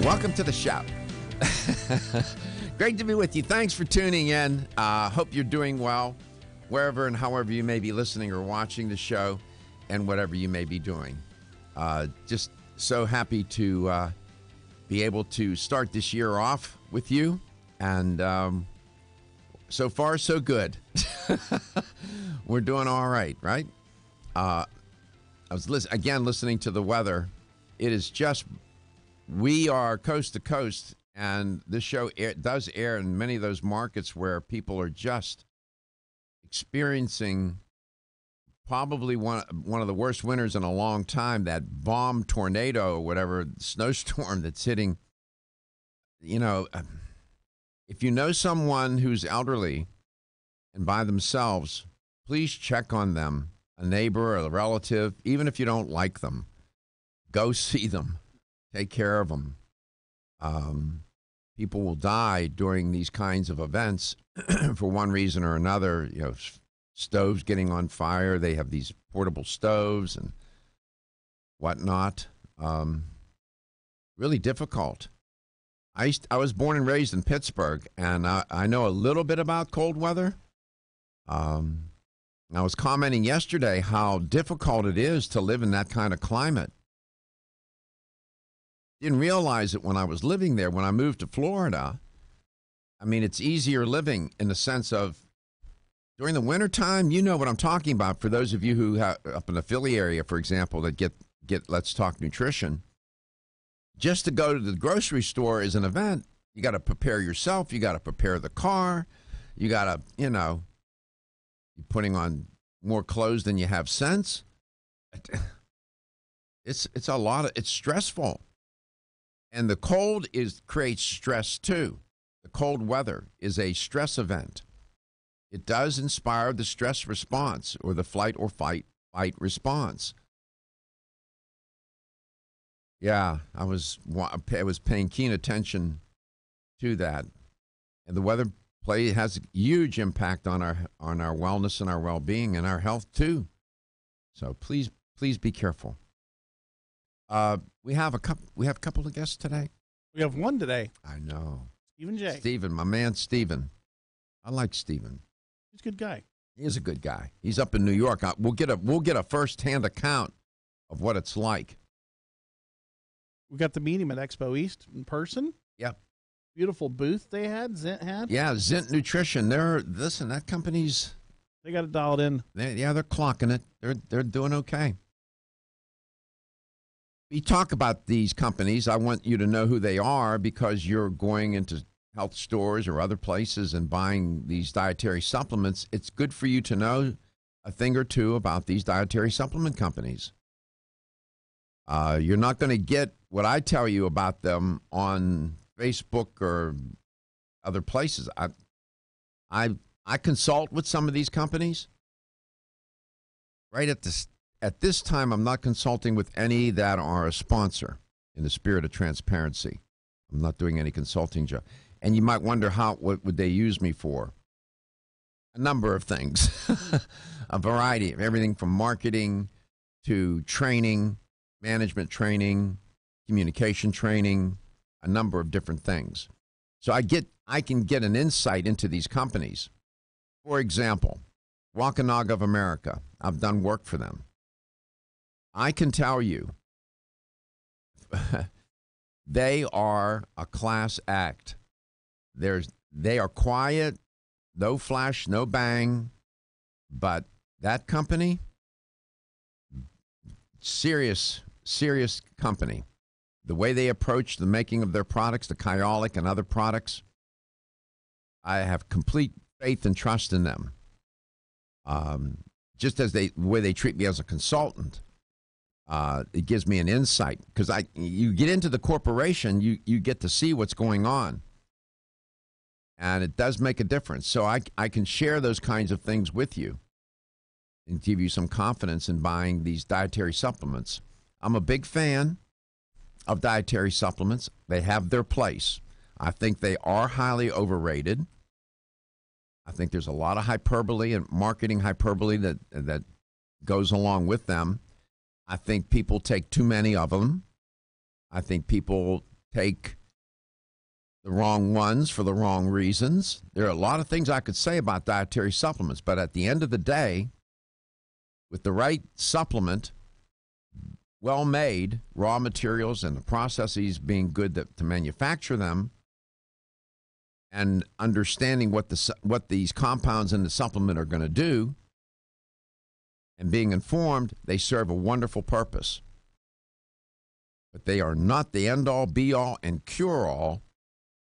Welcome to the show. Great to be with you. Thanks for tuning in. Hope you're doing well wherever and however you may be listening or watching the show and whatever you may be doing. Just so happy to be able to start this year off with you. And so far, so good. We're doing all right, right? I was listening to the weather. It is just, we are coast to coast, and this show does air in many of those markets where people are just experiencing probably one of the worst winters in a long time, that bomb tornado or whatever snowstorm that's hitting. You know, if you know someone who's elderly and by themselves, please check on them, a neighbor or a relative, even if you don't like them. Go see them. Take care of them. People will die during these kinds of events for one reason or another. You know, stoves getting on fire. They have these portable stoves and whatnot. Really difficult. I was born and raised in Pittsburgh, and I know a little bit about cold weather. I was commenting yesterday how difficult it is to live in that kind of climate. Didn't realize it when I was living there. When I moved to Florida, I mean, it's easier living in the sense of during the wintertime, you know what I'm talking about. For those of you who have up in the Philly area, for example, that get Let's Talk Nutrition, just to go to the grocery store is an event. You got to prepare yourself. You got to prepare the car. You got to, you're putting on more clothes than you have sense. It's a lot of, it's stressful. And the cold creates stress too. The cold weather is a stress event. It does inspire the stress response or the flight or fight response. Yeah, I was paying keen attention to that. And the weather has a huge impact on our wellness and our well-being and our health too. So please be careful. We have a couple of guests today. We have one today. I know. Stephen J. Stephen, my man Stephen. I like Stephen. He's a good guy. He is a good guy. He's up in New York. We'll get a first-hand account of what it's like. We got to meet him at Expo East in person. Yep. Beautiful booth they had. Zint had. Yeah, Zint Nutrition. That company's. They got it dialed in. They're clocking it. They're doing okay. We talk about these companies. I want you to know who they are because you're going into health stores or other places and buying these dietary supplements. It's good for you to know a thing or two about these dietary supplement companies. You're not going to get what I tell you about them on Facebook or other places. I consult with some of these companies. Right at this time, I'm not consulting with any that are a sponsor in the spirit of transparency. I'm not doing any consulting job. And you might wonder what would they use me for? A number of things, a variety of everything from marketing to training, management training, communication training, a number of different things. So I can get an insight into these companies. For example, Wampanoag of America. I've done work for them. I can tell you they are a class act. They are quiet, no flash, no bang, but that company, serious company. The way they approach the making of their products, the Kyolic and other products, I have complete faith and trust in them. Just as the way they treat me as a consultant. It gives me an insight because you get into the corporation, you get to see what's going on. And it does make a difference. So I can share those kinds of things with you and give you some confidence in buying these dietary supplements. I'm a big fan of dietary supplements. They have their place. I think they are highly overrated. I think there's a lot of hyperbole and marketing hyperbole that goes along with them. I think people take too many of them. I think people take the wrong ones for the wrong reasons. There are a lot of things I could say about dietary supplements, but at the end of the day, with the right supplement, well made, raw materials and the processes being good to manufacture them, and understanding what these compounds in the supplement are going to do, and being informed, they serve a wonderful purpose. But they are not the end-all, be-all, and cure-all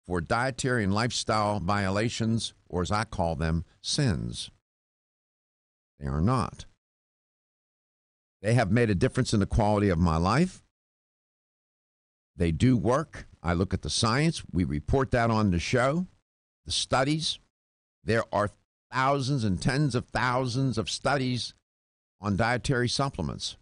for dietary and lifestyle violations, or as I call them, sins. They are not. They have made a difference in the quality of my life. They do work. I look at the science. We report that on the show, the studies. There are thousands and tens of thousands of studies on dietary supplements.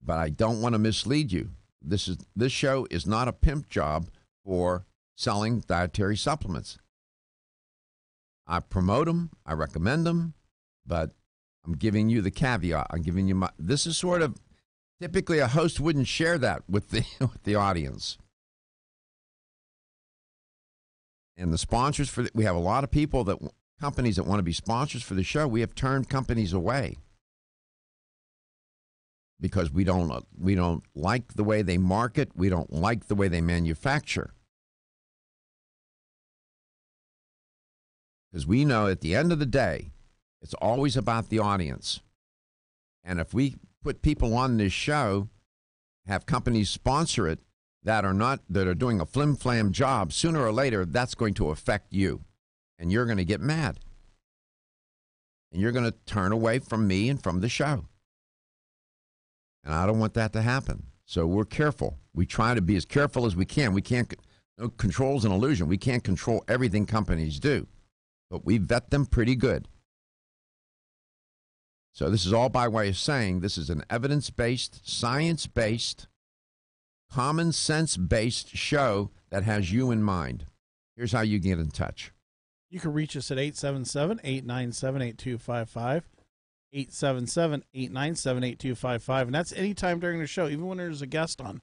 But I don't want to mislead you. This show is not a pimp job for selling dietary supplements. I promote them, I recommend them, but I'm giving you the caveat. I'm giving you this is sort of, typically a host wouldn't share that with the audience. And the sponsors we have a lot of companies that want to be sponsors for the show. We have turned companies away because we don't like the way they market. We don't like the way they manufacture. Because we know at the end of the day, it's always about the audience. And if we put people on this show, have companies sponsor it that are doing a flim-flam job, sooner or later, that's going to affect you. And you're going to get mad. And you're going to turn away from me and from the show. And I don't want that to happen. So we're careful. We try to be as careful as we can. We can't, control's an illusion. We can't control everything companies do. But we vet them pretty good. So this is all by way of saying this is an evidence-based, science-based, common sense-based show that has you in mind. Here's how you get in touch. You can reach us at 877-897-8255. 877-897-8255, and that's anytime during the show, even when there's a guest on.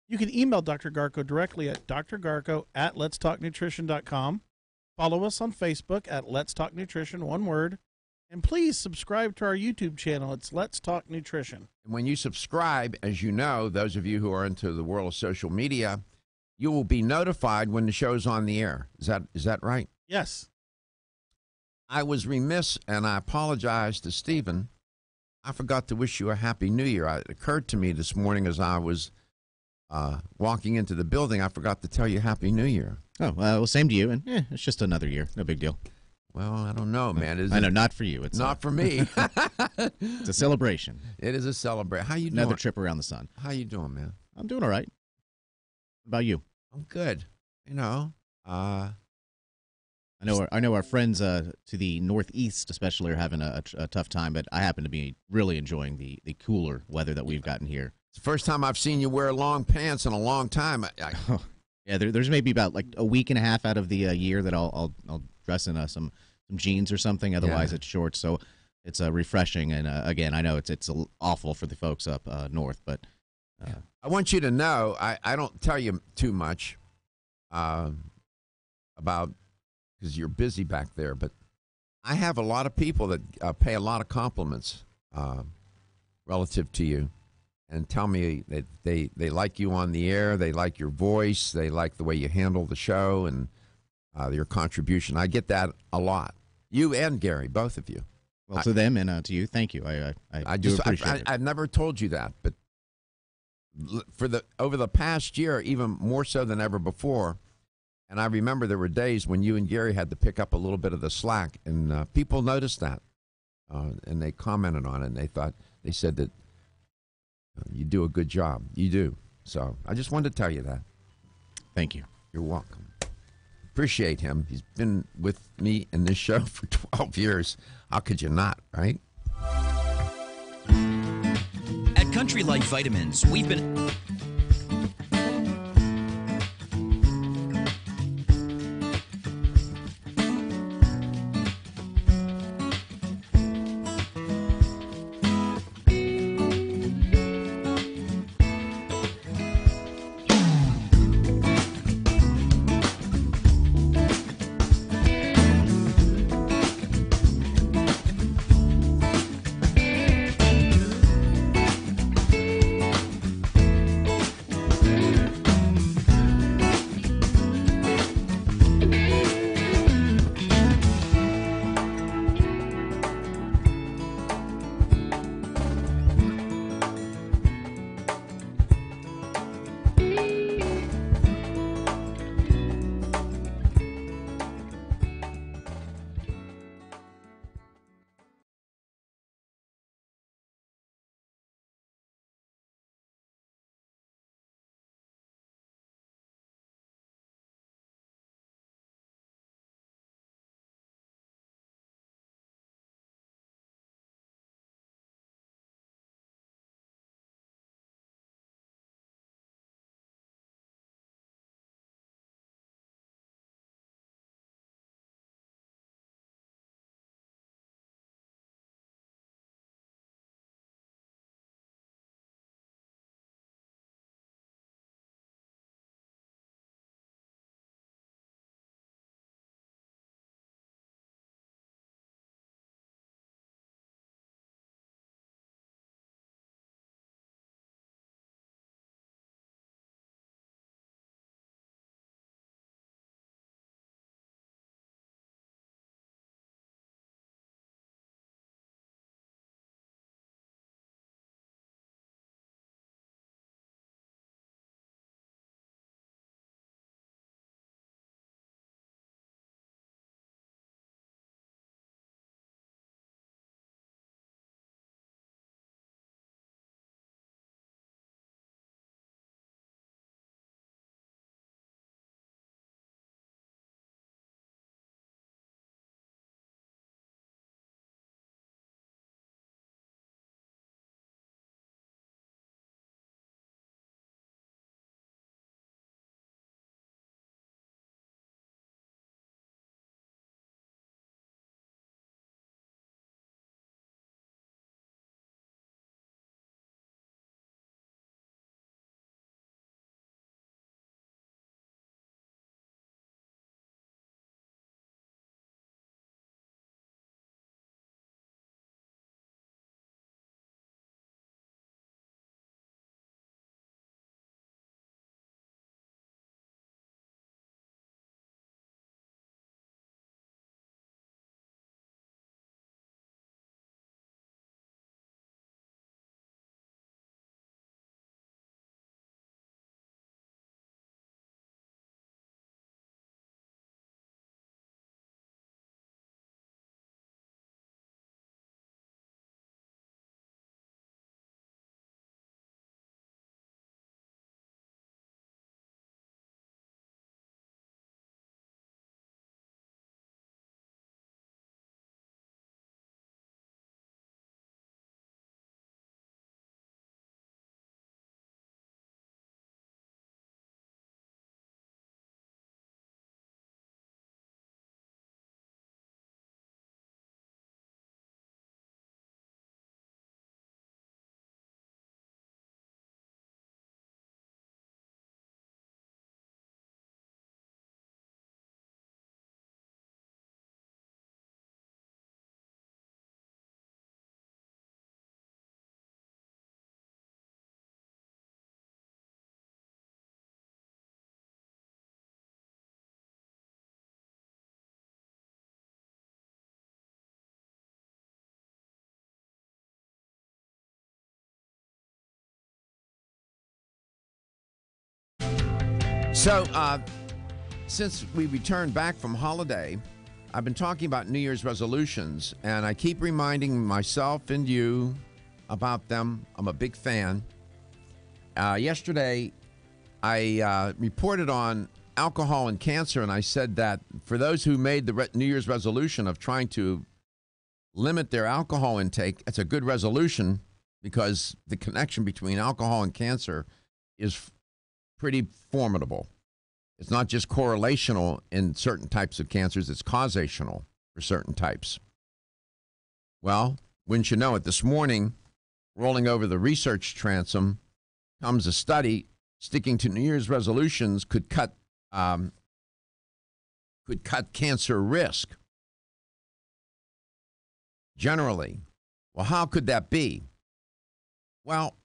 You can email Dr. Garko directly at drgarko@letstalknutrition.com. Follow us on Facebook at Let's Talk Nutrition, one word, and please subscribe to our YouTube channel. It's Let's Talk Nutrition. And when you subscribe, as you know, those of you who are into the world of social media, you will be notified when the show's on the air. Is that right? Yes. I was remiss, and I apologize to Stephen. I forgot to wish you a Happy New Year. It occurred to me this morning as I was walking into the building, I forgot to tell you Happy New Year. Oh, well, same to you, and it's just another year. No big deal. Well, I don't know, man. I know, not for you. It's not for me. It's a celebration. It is a celebration. How you doing? Another trip around the sun. How you doing, man? I'm doing all right. What about you? I'm good. I know our friends to the northeast especially are having a tough time, but I happen to be really enjoying the cooler weather that we've gotten here. It's the first time I've seen you wear long pants in a long time. Yeah, there's maybe about like a week and a half out of the year that I'll dress in some jeans or something. Otherwise, it's shorts. So it's refreshing. And again, I know it's awful for the folks up north, but I want you to know I don't tell you too much about, because you're busy back there, but I have a lot of people that pay a lot of compliments relative to you and tell me that they like you on the air, they like your voice, they like the way you handle the show and your contribution. I get that a lot. You and Gary, both of you. Well, to them and to you, thank you. I do appreciate it. I've never told you that, but over the past year, even more so than ever before, and I remember there were days when you and Gary had to pick up a little bit of the slack, and people noticed that, and they commented on it, and they said that you do a good job. You do. So I just wanted to tell you that. Thank you. You're welcome. Appreciate him. He's been with me in this show for 12 years. How could you not, right? At Country Life Vitamins, we've been... So, since we returned back from holiday, I've been talking about New Year's resolutions, and I keep reminding myself and you about them. I'm a big fan. Yesterday, I reported on alcohol and cancer, and I said that for those who made the New Year's resolution of trying to limit their alcohol intake, it's a good resolution because the connection between alcohol and cancer is pretty formidable. It's not just correlational in certain types of cancers, it's causational for certain types. Well, wouldn't you know it, this morning, rolling over the research transom, comes a study sticking to New Year's resolutions could cut cancer risk. Generally. Well, how could that be? Well,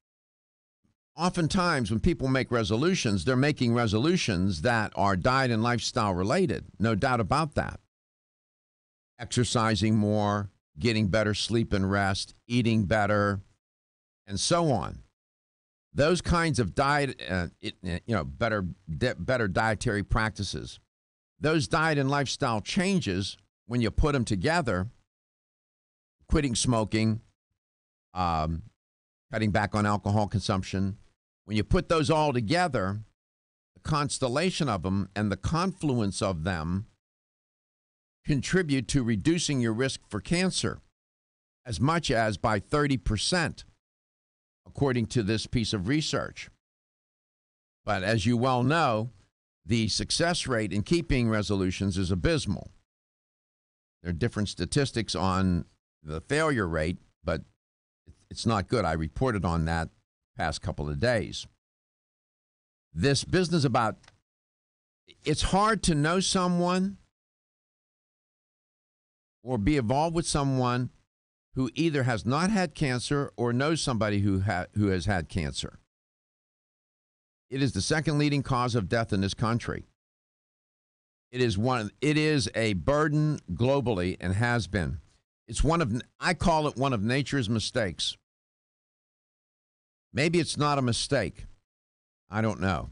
oftentimes when people make resolutions, they're making resolutions that are diet and lifestyle related. No doubt about that. Exercising more, getting better sleep and rest, eating better, and so on. Those kinds of diet, better dietary practices. Those diet and lifestyle changes, when you put them together, quitting smoking, cutting back on alcohol consumption, when you put those all together, the constellation of them and the confluence of them contribute to reducing your risk for cancer as much as by 30%, according to this piece of research. But as you well know, the success rate in keeping resolutions is abysmal. There are different statistics on the failure rate, but it's not good. I reported on that past couple of days. This business about, it's hard to know someone or be involved with someone who either has not had cancer or knows somebody who has had cancer. It is the second leading cause of death in this country. It is a burden globally and has been. I call it one of nature's mistakes. Maybe it's not a mistake. I don't know.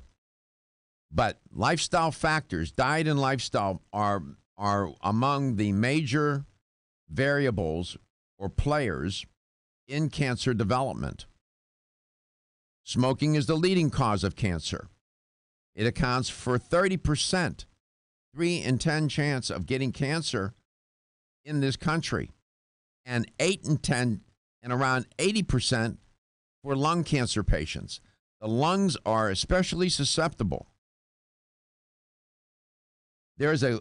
But lifestyle factors, diet and lifestyle are among the major variables or players in cancer development. Smoking is the leading cause of cancer. It accounts for 30%, 3 in 10 chance of getting cancer in this country, and 8 in 10 and around 80% for lung cancer patients. The lungs are especially susceptible. There is a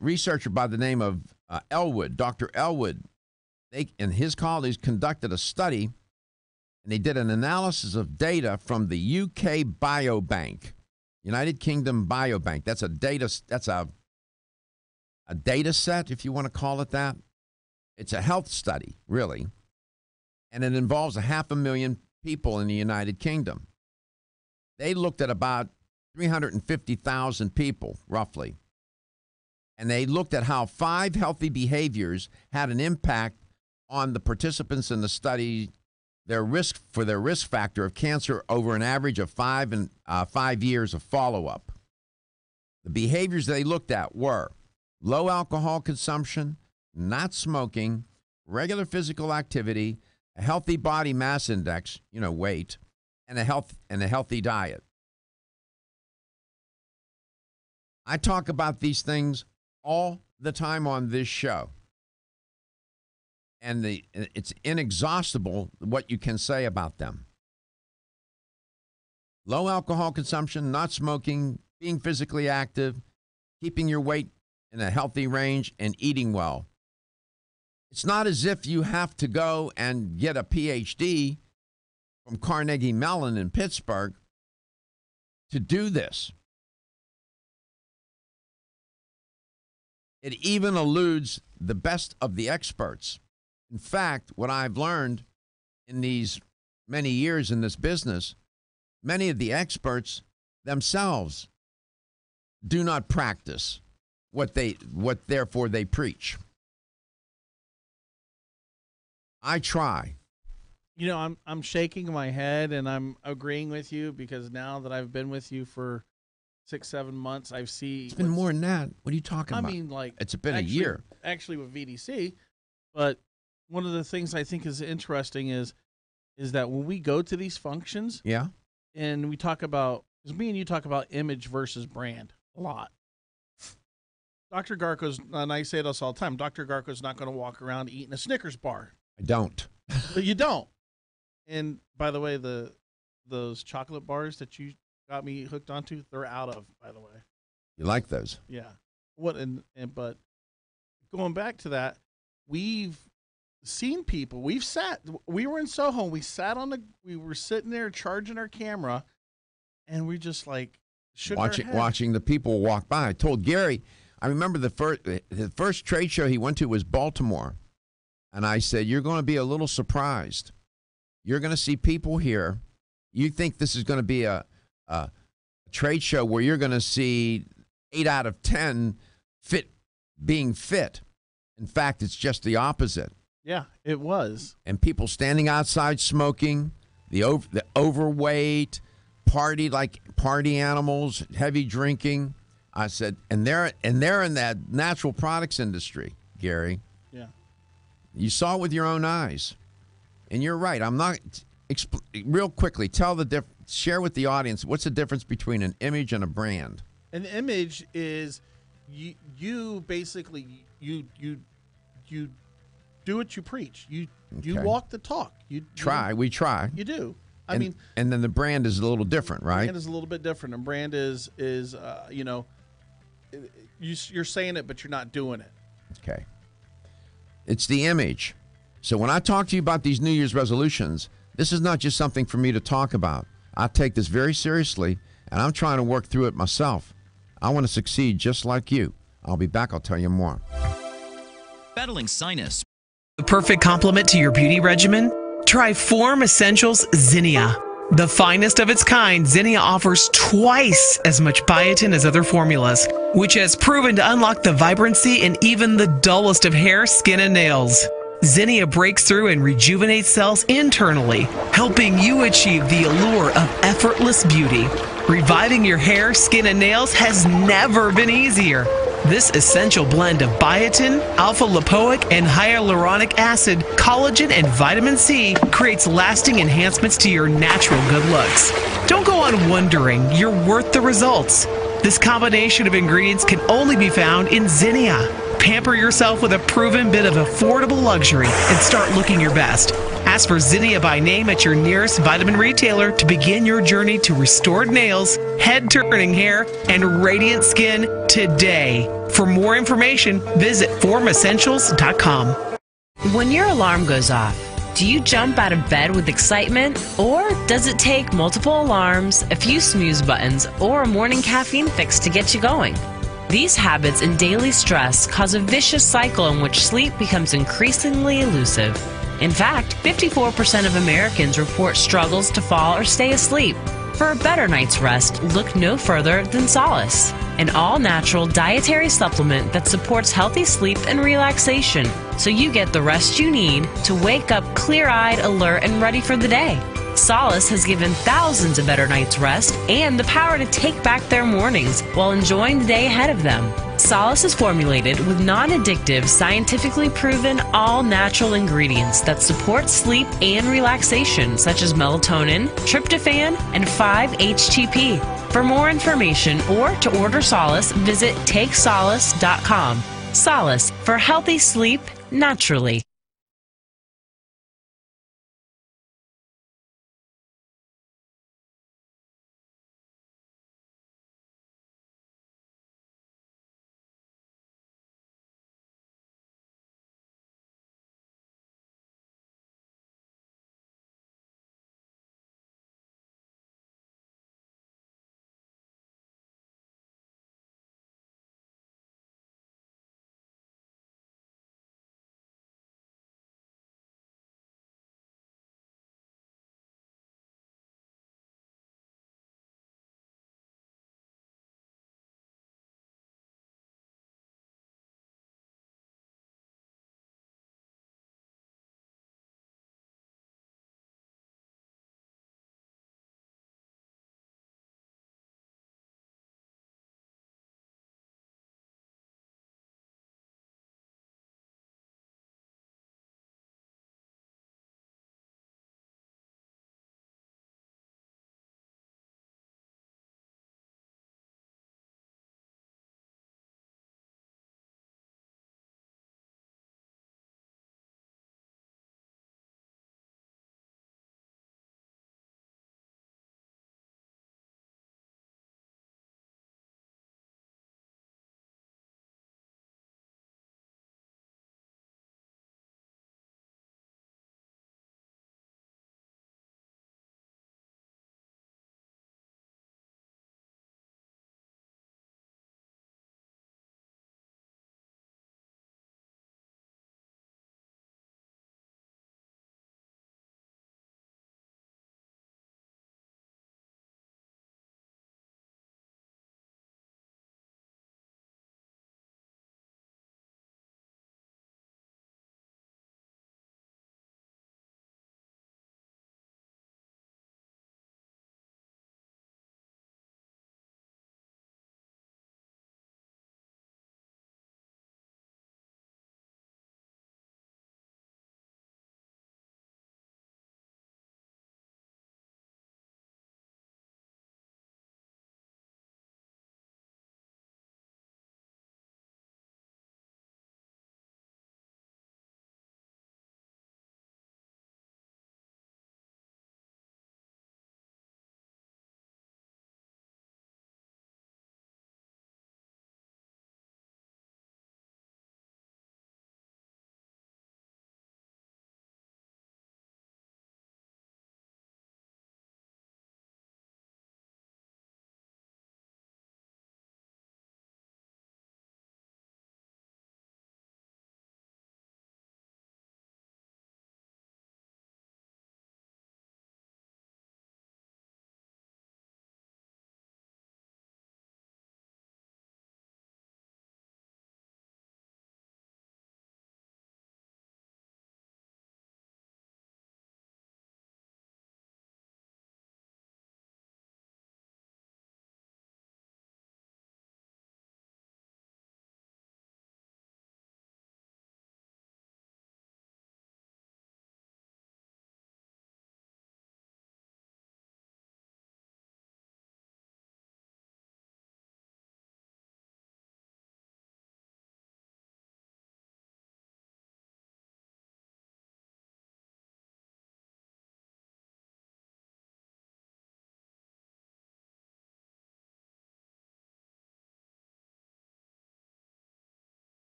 researcher by the name of Elwood, Dr. Elwood. They and his colleagues conducted a study, and they did an analysis of data from the UK Biobank, United Kingdom Biobank. That's a data set, if you want to call it that. It's a health study, really, and it involves 500,000 people in the United Kingdom. They looked at about 350,000 people, roughly, and they looked at how 5 healthy behaviors had an impact on the participants in the study, their risk factor of cancer over an average of 5 years of follow-up. The behaviors they looked at were low alcohol consumption, not smoking, regular physical activity, a healthy body mass index, weight, and a healthy diet. I talk about these things all the time on this show. And it's inexhaustible what you can say about them. Low alcohol consumption, not smoking, being physically active, keeping your weight in a healthy range, and eating well. It's not as if you have to go and get a PhD from Carnegie Mellon in Pittsburgh to do this. It even eludes the best of the experts. In fact, what I've learned in these many years in this business, many of the experts themselves do not practice what therefore they preach. I try. I'm shaking my head and I'm agreeing with you because now that I've been with you for 6-7 months, I've seen. It's been more than that. What are you talking about? I mean, like it's been actually, a year. Actually, with VDC, but one of the things I think is interesting is that when we go to these functions, Yeah. and we talk about, because me and you talk about image versus brand a lot. Dr. Garco's, and I say this all the time, Dr. Garco's not going to walk around eating a Snickers bar. I don't. But you don't. And by the way, those chocolate bars that you got me hooked onto, they're out of, by the way. You like those? Yeah. But going back to that, we've seen people. We were in Soho. We were sitting there charging our camera, and we just like shook our head. Watching the people walk by. I told Gary, I remember the first trade show he went to was Baltimore, and I said, "You're going to be a little surprised. You're going to see people here. You think this is going to be a trade show where you're going to see 8 out of 10 being fit. In fact, it's just the opposite." Yeah, it was. And people standing outside smoking, the overweight, party animals, heavy drinking. I said, and they're in that natural products industry, Gary. Yeah. You saw it with your own eyes. And you're right. I'm not real quickly, share with the audience what's the difference between an image and a brand. An image is you basically you do what you preach. You walk the talk. We try. You do. And then the brand is a little different, right? Brand is a little bit different. And brand is you're saying it, but you're not doing it. Okay. It's the image. So when I talk to you about these New Year's resolutions, this is not just something for me to talk about. I take this very seriously, and I'm trying to work through it myself. I want to succeed just like you. I'll be back. I'll tell you more. Battling sinus. The perfect complement to your beauty regimen? Try Form Essentials Zinnia. The finest of its kind, Zinnia offers twice as much biotin as other formulas, which has proven to unlock the vibrancy in even the dullest of hair, skin, and nails. Zinnia breaks through and rejuvenates cells internally, helping you achieve the allure of effortless beauty. Reviving your hair, skin, and nails has never been easier. This essential blend of biotin, alpha-lipoic, and hyaluronic acid, collagen, and vitamin C creates lasting enhancements to your natural good looks. Don't go on wondering. You're worth the results. This combination of ingredients can only be found in Zinnia. Pamper yourself with a proven bit of affordable luxury and start looking your best. Ask for Zinnia by name at your nearest vitamin retailer to begin your journey to restored nails, head-turning hair, and radiant skin today. For more information, visit formessentials.com. When your alarm goes off, do you jump out of bed with excitement? Or does it take multiple alarms, a few snooze buttons, or a morning caffeine fix to get you going? These habits and daily stress cause a vicious cycle in which sleep becomes increasingly elusive. In fact, 54% of Americans report struggles to fall or stay asleep. For a better night's rest, look no further than Solace, an all-natural dietary supplement that supports healthy sleep and relaxation, so you get the rest you need to wake up clear-eyed, alert, and ready for the day. Solace has given thousands a better night's rest and the power to take back their mornings while enjoying the day ahead of them. Solace is formulated with non-addictive, scientifically proven, all-natural ingredients that support sleep and relaxation, such as melatonin, tryptophan, and 5-HTP. For more information or to order Solace, visit takesolace.com. Solace for healthy sleep naturally.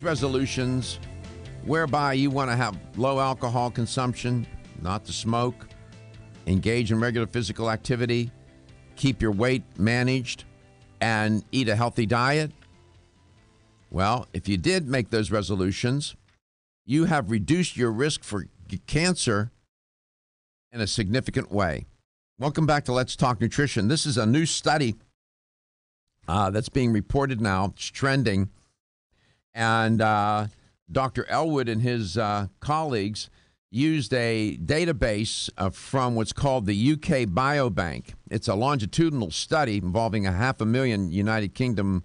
resolutions whereby you want to have low alcohol consumption, not to smoke, engage in regular physical activity, keep your weight managed, and eat a healthy diet. Well, if you did make those resolutions, you have reduced your risk for cancer in a significant way. Welcome back to Let's Talk Nutrition. This is a new study that's being reported now. It's trending. And Dr. Elwood and his colleagues used a database from what's called the UK Biobank. It's a longitudinal study involving 500,000 United Kingdom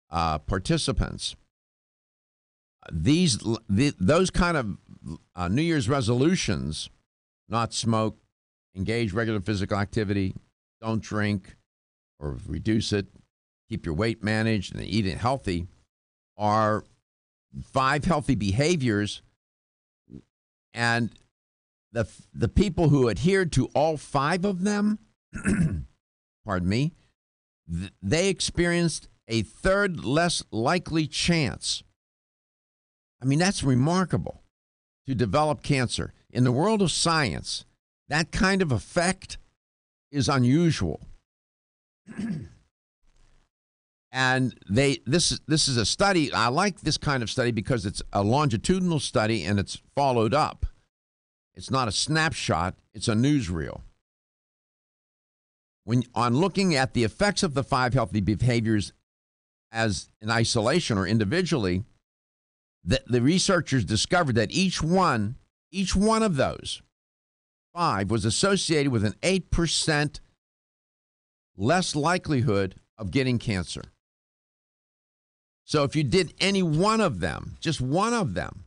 participants. Those kind of New Year's resolutions, not smoke, engage regular physical activity, don't drink or reduce it, keep your weight managed, and eat it healthy, are 5 healthy behaviors. And the people who adhered to all 5 of them, pardon me, they experienced a third less likely chance. I mean, that's remarkable, to develop cancer. In the world of science, that kind of effect is unusual. And this is a study. I like this kind of study because it's a longitudinal study and it's followed up. It's not a snapshot, it's a newsreel. On looking at the effects of the 5 healthy behaviors as in isolation or individually, the researchers discovered that each one of those 5 was associated with an 8% less likelihood of getting cancer. So if you did any one of them, just one of them,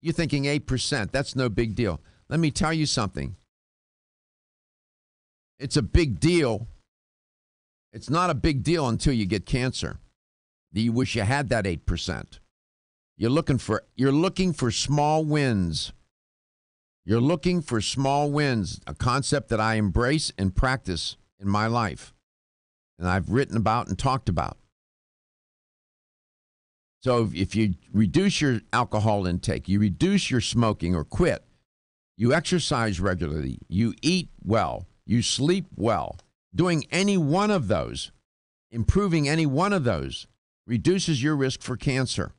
you're thinking 8%, that's no big deal. Let me tell you something. It's a big deal. It's not a big deal until you get cancer. You wish you had that 8%. You're looking for small wins. You're looking for small wins, a concept that I embrace and practice in my life, and I've written about and talked about. So if you reduce your alcohol intake, you reduce your smoking or quit, you exercise regularly, you eat well, you sleep well, doing any one of those, improving any one of those, reduces your risk for cancer.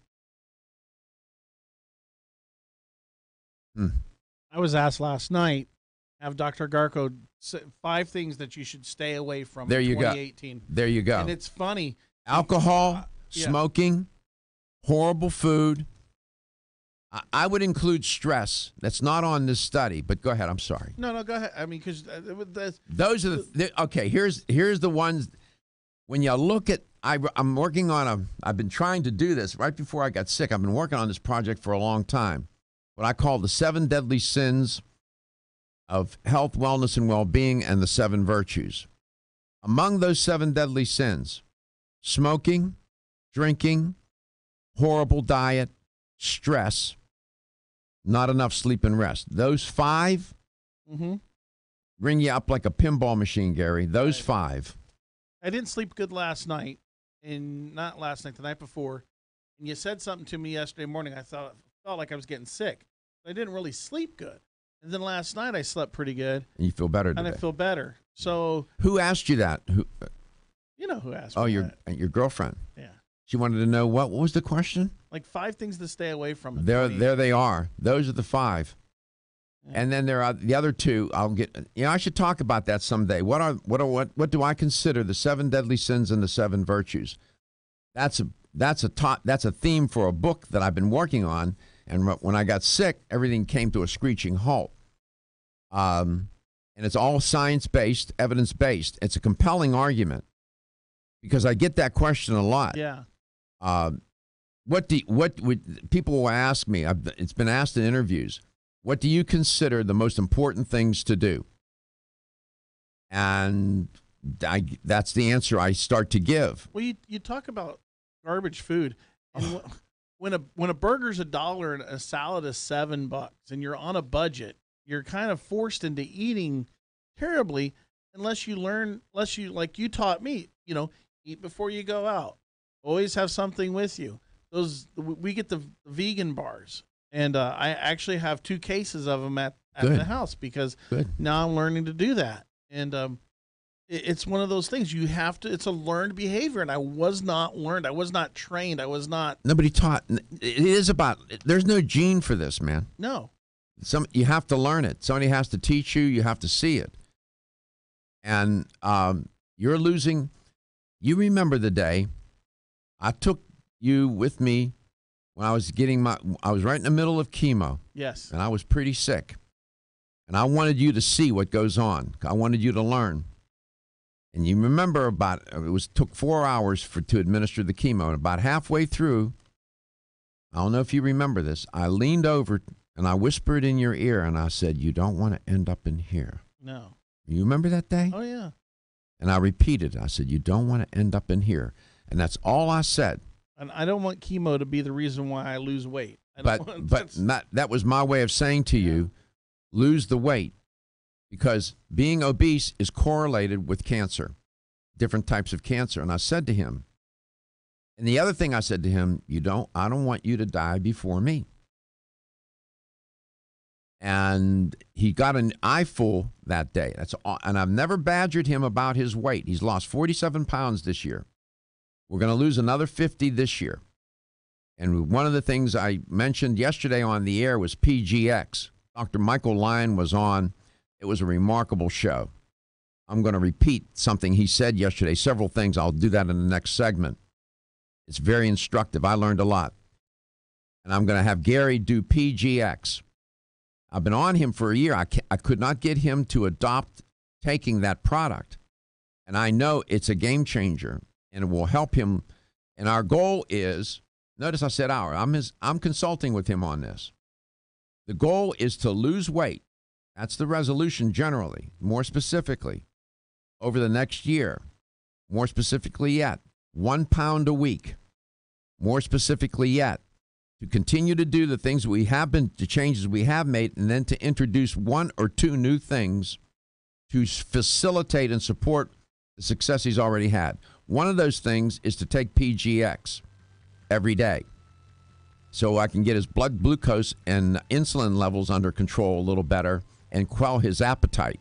I was asked last night, have Dr. Garko 5 things that you should stay away from in 2018. There you go. And it's funny. Alcohol, smoking, horrible food. I would include stress. That's not on this study, but go ahead. I'm sorry. No, go ahead. I mean, because those are okay. Here's the ones. When you look at, I'm working on I've been trying to do this right before I got sick. I've been working on this project for a long time. What I call the 7 deadly sins of health, wellness, and well-being, and the 7 virtues. Among those 7 deadly sins, smoking, drinking, horrible diet, stress, not enough sleep and rest. Those 5 bring you up like a pinball machine, Gary. Those 5. I didn't sleep good last night, the night before. And you said something to me yesterday morning. I felt like I was getting sick. I didn't really sleep good. And then last night I slept pretty good. And you feel better today. And I feel better. So who asked you that? You know who asked me that. Your girlfriend. Yeah. She wanted to know what was the question? Like 5 things to stay away from. There they are. Those are the 5. Yeah. And then there are the other 2. I should talk about that someday. What do I consider the 7 deadly sins and the 7 virtues? That's a theme for a book that I've been working on. And when I got sick, everything came to a screeching halt. And it's all science-based, evidence-based. It's a compelling argument because I get that question a lot. Yeah. What would people will ask me? It's been asked in interviews. What do you consider the most important things to do? And that's the answer I start to give. Well, you talk about garbage food. And when a burger's $1 and a salad is $7 and you're on a budget, you're kind of forced into eating terribly unless you like you taught me, eat before you go out. Always have something with you. we get the vegan bars, and I actually have 2 cases of them at Good. the house because Good. now I'm learning to do that. And it's one of those things you have to. It's a learned behavior, and I was not learned. I was not trained. I was not. Nobody taught. It is about. There's no gene for this, man. No. You have to learn it. Somebody has to teach you. You have to see it. And you're losing. You remember the day I took you with me when I was I was right in the middle of chemo. Yes. And I was pretty sick. And I wanted you to see what goes on. I wanted you to learn. And you remember took 4 hours to administer the chemo. And about halfway through, I don't know if you remember this, I leaned over and I whispered in your ear and I said, you don't want to end up in here. No. You remember that day? Oh, yeah. And I repeated, I said, you don't want to end up in here. And that's all I said. And I don't want chemo to be the reason why I lose weight. That was my way of saying to you, lose the weight. Because being obese is correlated with cancer, different types of cancer. And I said to him, and the other thing I said to him, I don't want you to die before me. And he got an eyeful that day. That's all. And I've never badgered him about his weight. He's lost 47 pounds this year. We're going to lose another 50 this year. And one of the things I mentioned yesterday on the air was PGX. Dr. Michael Lyon was on. It was a remarkable show. I'm going to repeat something he said yesterday, several things. I'll do that in the next segment. It's very instructive. I learned a lot. And I'm going to have Gary do PGX. I've been on him for a year. I could not get him to adopt taking that product. And I know it's a game changer, and it will help him. And our goal is, notice I said I'm consulting with him on this. The goal is to lose weight. That's the resolution generally. More specifically, over the next year, more specifically yet, 1 pound a week. More specifically yet, to continue to do the things the changes we have made, and then to introduce 1 or 2 new things to facilitate and support the success he's already had. One of those things is to take PGX every day, so I can get his blood glucose and insulin levels under control a little better and quell his appetite.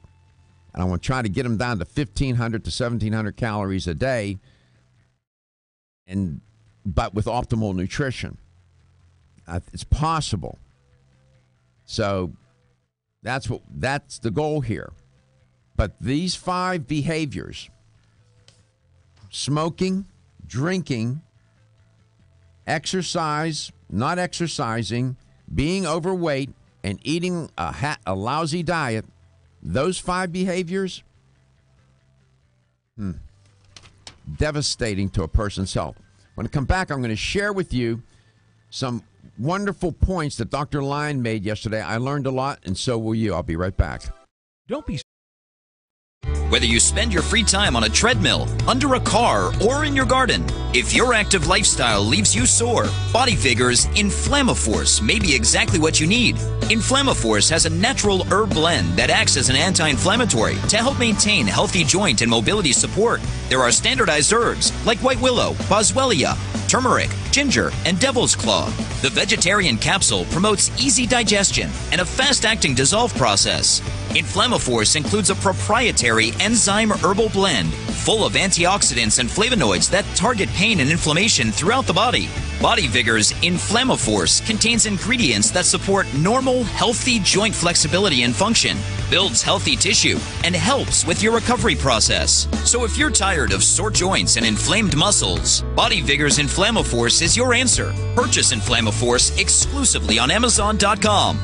And I want to try to get him down to 1,500 to 1,700 calories a day, but with optimal nutrition. It's possible. So that's the goal here. But these 5 behaviors, smoking, drinking, exercise, not exercising, being overweight, and eating a lousy diet, those 5 behaviors, devastating to a person's health. When I come back, I'm going to share with you some wonderful points that Dr. Lyon made yesterday. I learned a lot, and so will you. I'll be right back. Don't be. Whether you spend your free time on a treadmill, under a car, or in your garden, if your active lifestyle leaves you sore, Body Vigor's Inflammaforce may be exactly what you need. Inflammaforce has a natural herb blend that acts as an anti-inflammatory to help maintain healthy joint and mobility support. There are standardized herbs like white willow, boswellia, turmeric, ginger, and devil's claw. The vegetarian capsule promotes easy digestion and a fast-acting dissolve process. Inflammaforce includes a proprietary enzyme herbal blend full of antioxidants and flavonoids that target pain and inflammation throughout the body. Body Vigor's Inflammaforce contains ingredients that support normal, healthy joint flexibility and function, builds healthy tissue, and helps with your recovery process. So if you're tired of sore joints and inflamed muscles, Body Vigor's Inflammaforce is your answer. Purchase Inflammaforce exclusively on Amazon.com.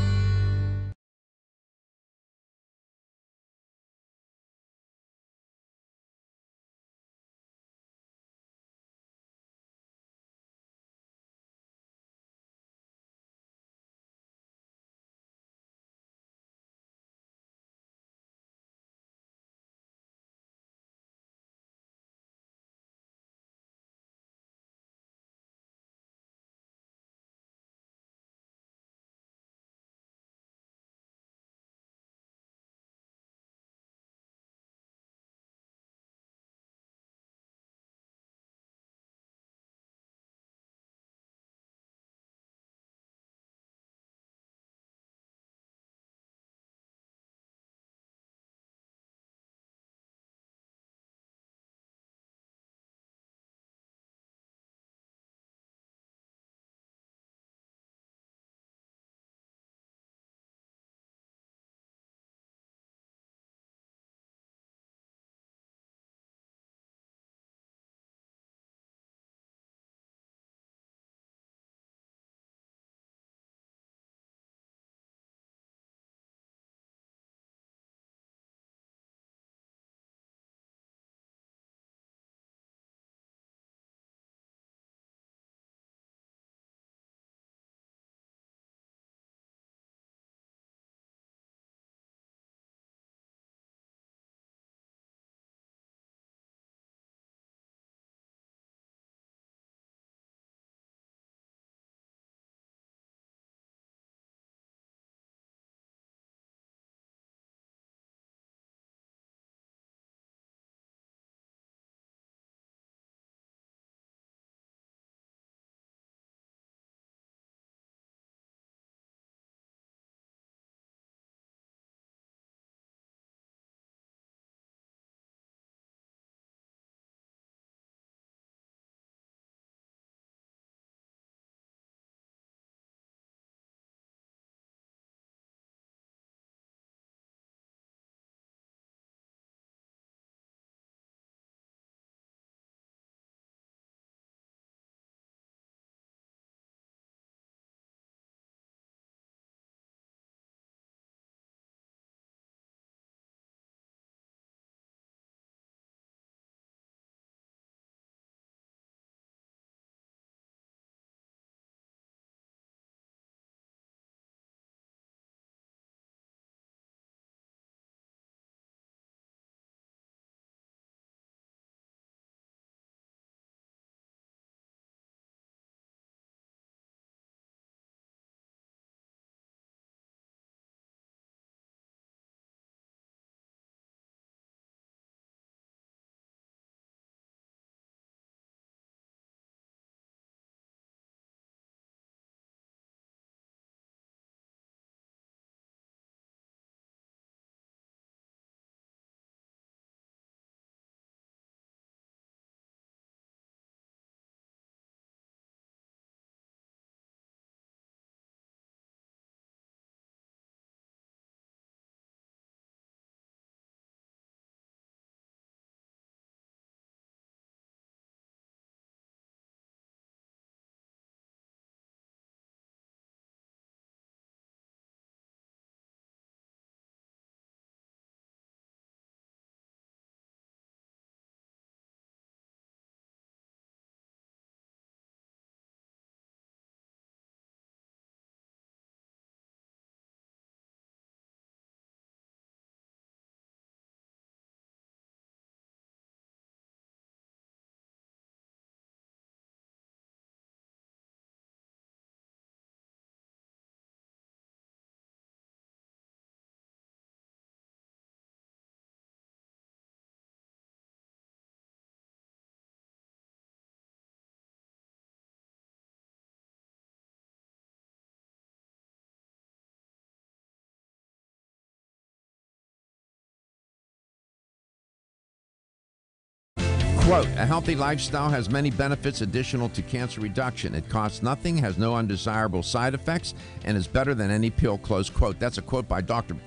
Quote, a healthy lifestyle has many benefits additional to cancer reduction. It costs nothing, has no undesirable side effects, and is better than any pill, close quote. That's a quote by Dr.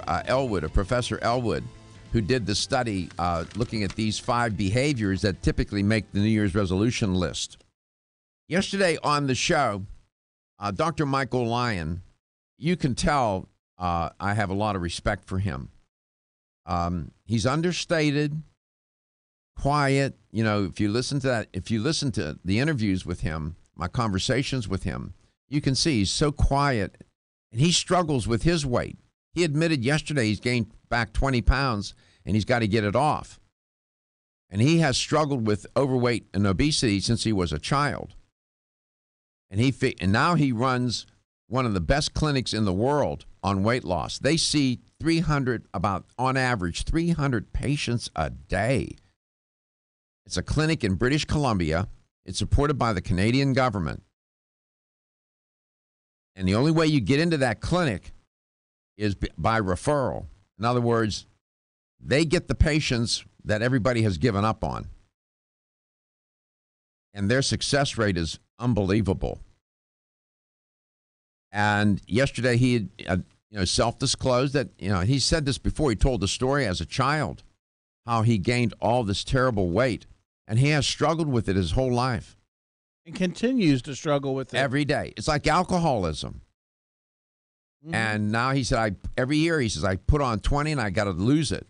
Elwood, or Professor Elwood, who did the study looking at these 5 behaviors that typically make the New Year's resolution list. Yesterday on the show, Dr. Michael Lyon, you can tell I have a lot of respect for him. He's understated, quiet. You know, if you listen to the interviews with him, my conversations with him, you can see he's so quiet, and he struggles with his weight. He admitted yesterday he's gained back 20 pounds, and he's got to get it off. And he has struggled with overweight and obesity since he was a child. And now he runs one of the best clinics in the world on weight loss. They see on average 300 patients a day. It's a clinic in British Columbia. It's supported by the Canadian government. And the only way you get into that clinic is by referral. In other words, they get the patients that everybody has given up on. And their success rate is unbelievable. And yesterday he had, self-disclosed that, he said this before. He told the story as a child, how he gained all this terrible weight. And he has struggled with it his whole life. And continues to struggle with it. Every day. It's like alcoholism. Mm-hmm. And now he said, every year he says, I put on 20 and I got to lose it.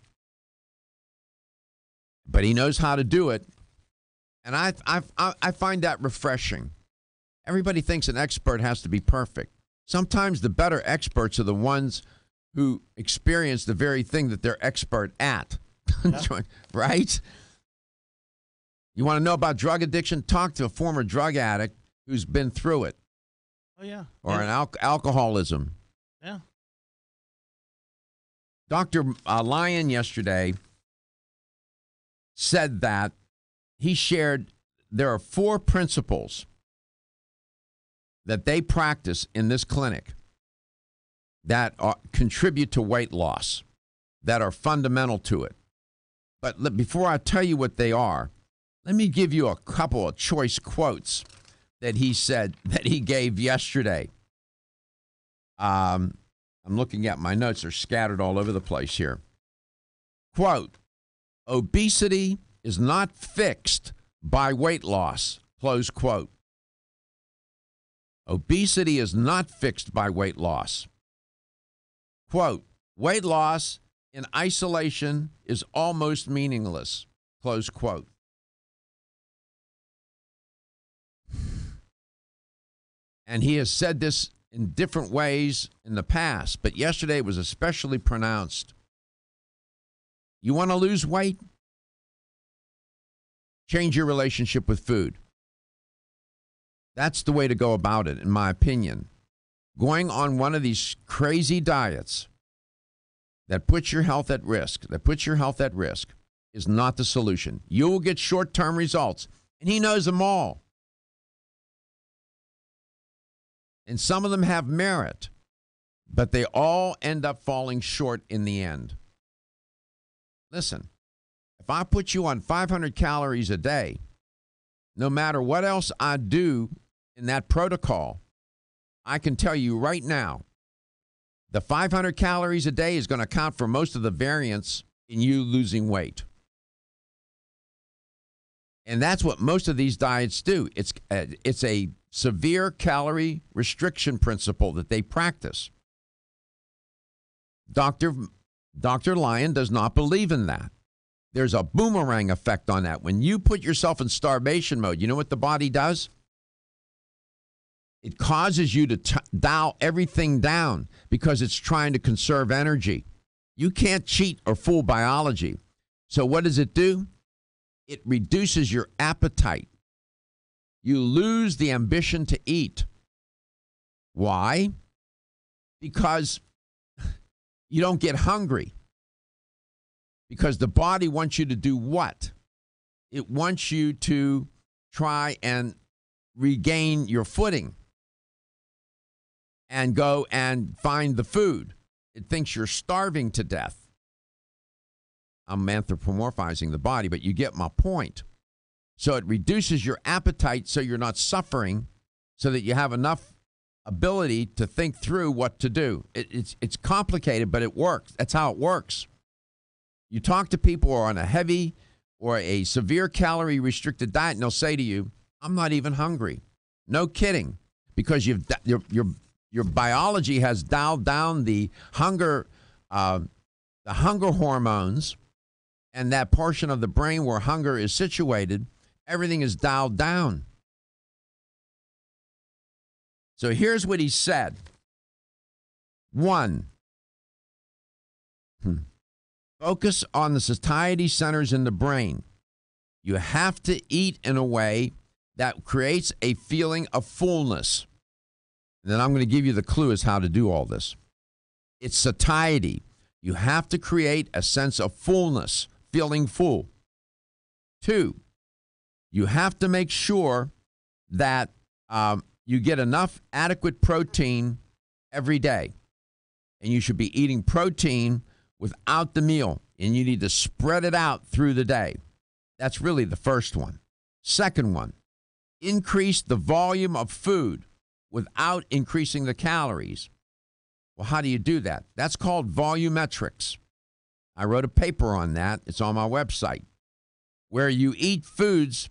But he knows how to do it. And I find that refreshing. Everybody thinks an expert has to be perfect. Sometimes the better experts are the ones who experience the very thing that they're expert at. Yeah. Right? You want to know about drug addiction? Talk to a former drug addict who's been through it. Oh, yeah. Or an alcoholism. Yeah. Dr. Lyon yesterday said that he shared there are 4 principles that they practice in this clinic that contribute to weight loss, that are fundamental to it. But before I tell you what they are, let me give you a couple of choice quotes that he said, that he gave yesterday. I'm looking at my notes. They're scattered all over the place here. Quote, obesity is not fixed by weight loss, close quote. Obesity is not fixed by weight loss. Quote, weight loss in isolation is almost meaningless, close quote. And he has said this in different ways in the past, but yesterday it was especially pronounced. You want to lose weight? Change your relationship with food. That's the way to go about it, in my opinion. Going on one of these crazy diets that puts your health at risk, is not the solution. You will get short-term results, and he knows them all. And some of them have merit, but they all end up falling short in the end. Listen, if I put you on 500 calories a day, no matter what else I do in that protocol, I can tell you right now, the 500 calories a day is going to account for most of the variance in you losing weight. And that's what most of these diets do. It's a severe calorie restriction principle that they practice. Dr. Lyon does not believe in that. There's a boomerang effect on that. When you put yourself in starvation mode, you know what the body does? It causes you to dial everything down because it's trying to conserve energy. You can't cheat or fool biology. So what does it do? It reduces your appetite. You lose the ambition to eat. Why? Because you don't get hungry. Because the body wants you to do what? It wants you to try and regain your footing and go and find the food. It thinks you're starving to death. I'm anthropomorphizing the body, but you get my point. So it reduces your appetite so you're not suffering, so that you have enough ability to think through what to do. It's complicated, but it works. That's how it works. You talk to people who are on a heavy or a severe calorie restricted diet, and they'll say to you, I'm not even hungry. No kidding, because your biology has dialed down the hunger hormones, and that portion of the brain where hunger is situated, everything is dialed down. So here's what he said. 1, focus on the satiety centers in the brain. You have to eat in a way that creates a feeling of fullness. And then I'm going to give you the clue as how to do all this. It's satiety. You have to create a sense of fullness, feeling full. 2, you have to make sure that you get enough adequate protein every day. And you should be eating protein without the meal. And you need to spread it out through the day. That's really the first one. Second one, increase the volume of food without increasing the calories. Well, how do you do that? That's called volumetrics. I wrote a paper on that. It's on my website, where you eat foods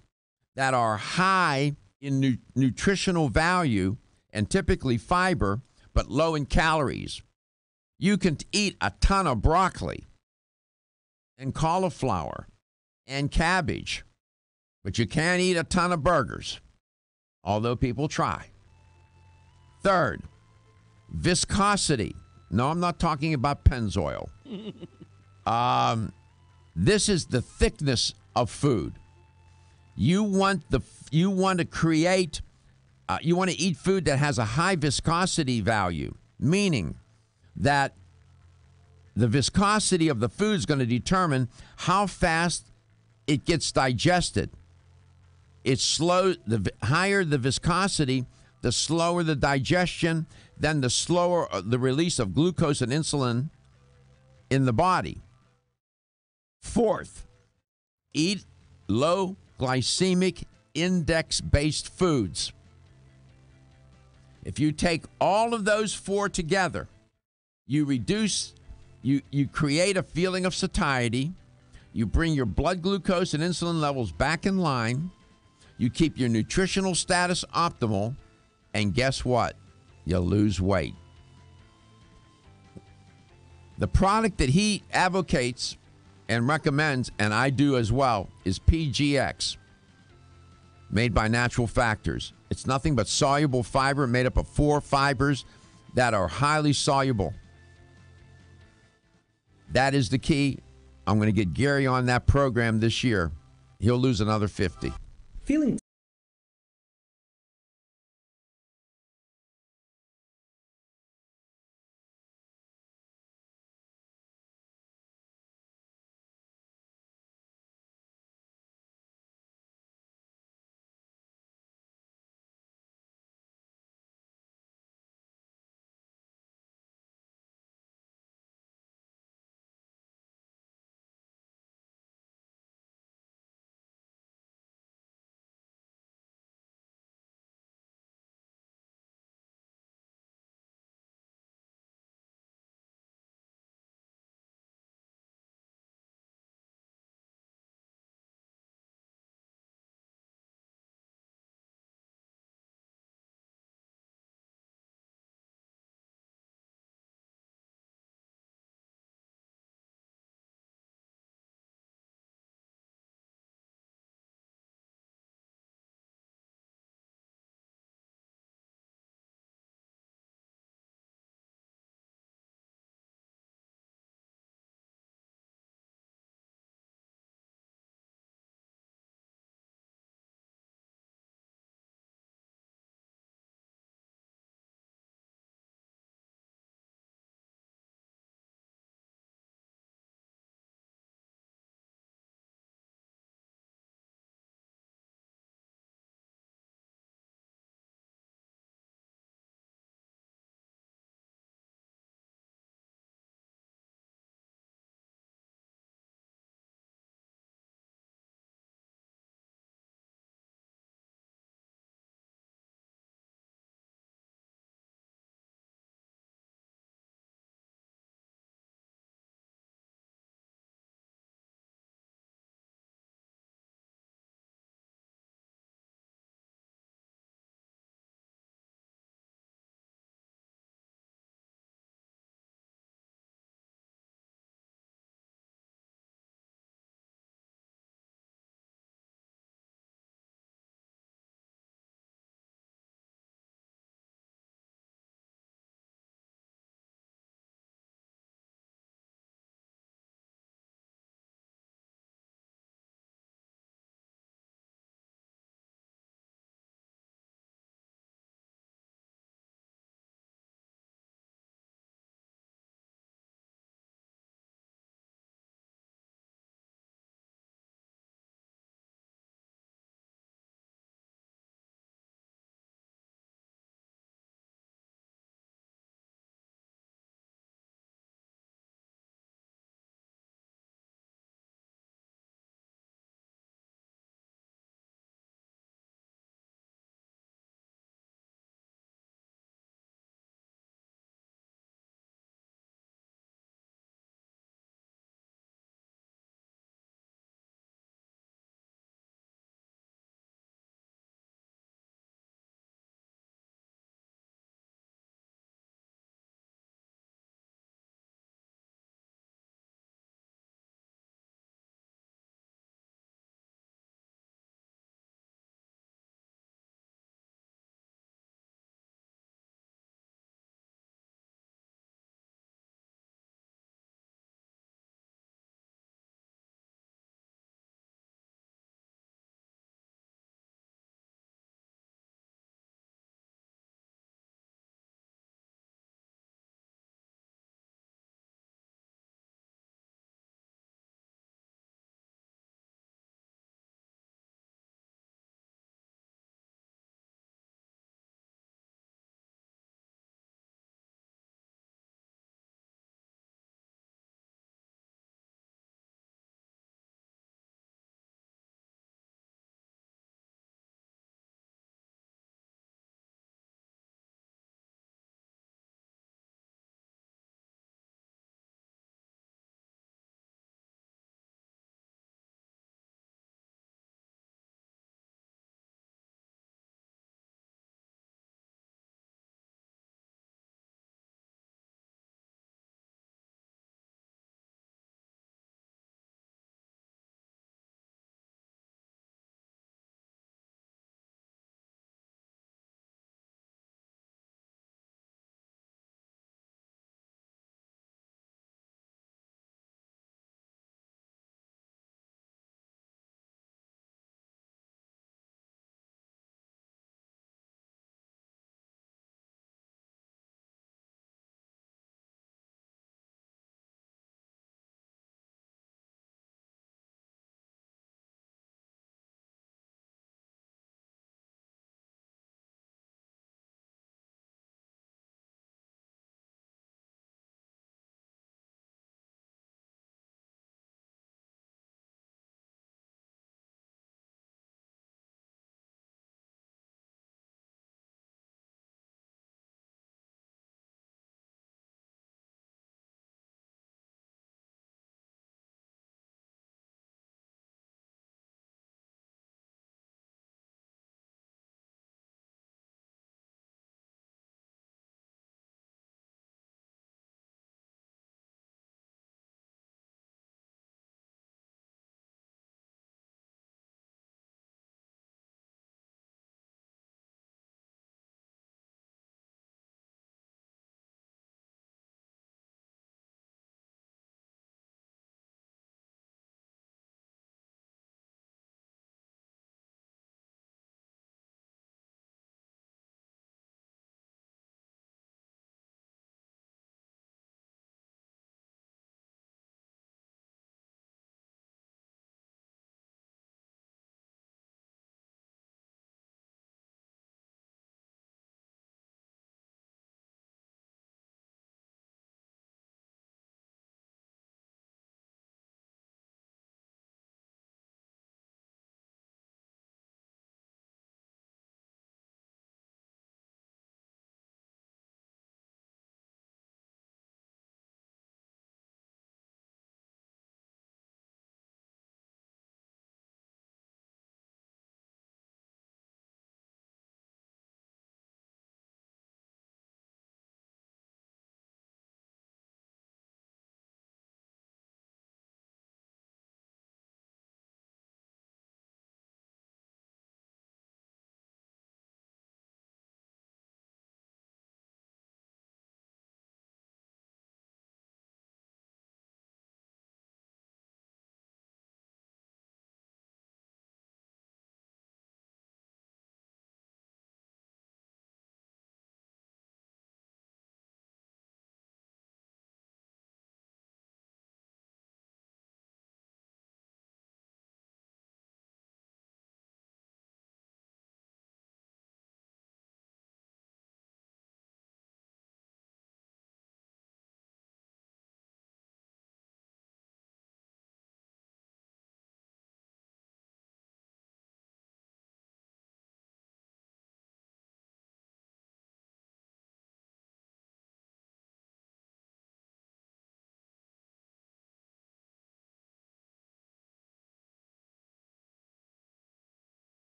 that are high in nutritional value and typically fiber, but low in calories. You can eat a ton of broccoli and cauliflower and cabbage, but you can't eat a ton of burgers, although people try. Third, viscosity. No, I'm not talking about Pennzoil. This is the thickness of food. You want to eat food that has a high viscosity value, meaning that the viscosity of the food is going to determine how fast it gets digested. It's slow. The higher the viscosity, the slower the digestion, then the slower the release of glucose and insulin in the body. Fourth, eat low glycemic index-based foods. If you take all of those 4 together, you create a feeling of satiety, you bring your blood glucose and insulin levels back in line, you keep your nutritional status optimal, and guess what? You lose weight. The product that he advocates and recommends, and I do as well, is PGX, made by Natural Factors. It's nothing but soluble fiber made up of 4 fibers that are highly soluble. That is the key. I'm going to get Gary on that program this year. He'll lose another 50. Feeling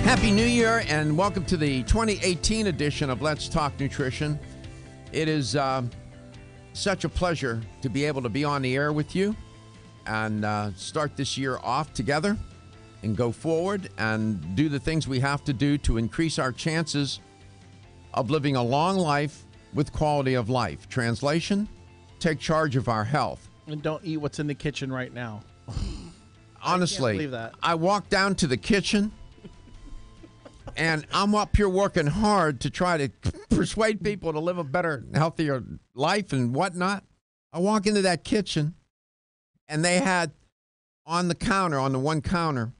Happy New Year and welcome to the 2018 edition of Let's Talk Nutrition. It is such a pleasure to be able to be on the air with you and start this year off together and go forward and do the things we have to do to increase our chances of living a long life with quality of life. Translation, take charge of our health. And don't eat what's in the kitchen right now. Honestly, I can't believe that. I walked down to the kitchen and I'm up here working hard to try to persuade people to live a better, healthier life and whatnot. I walk into that kitchen and they had on the counter, on the one counter,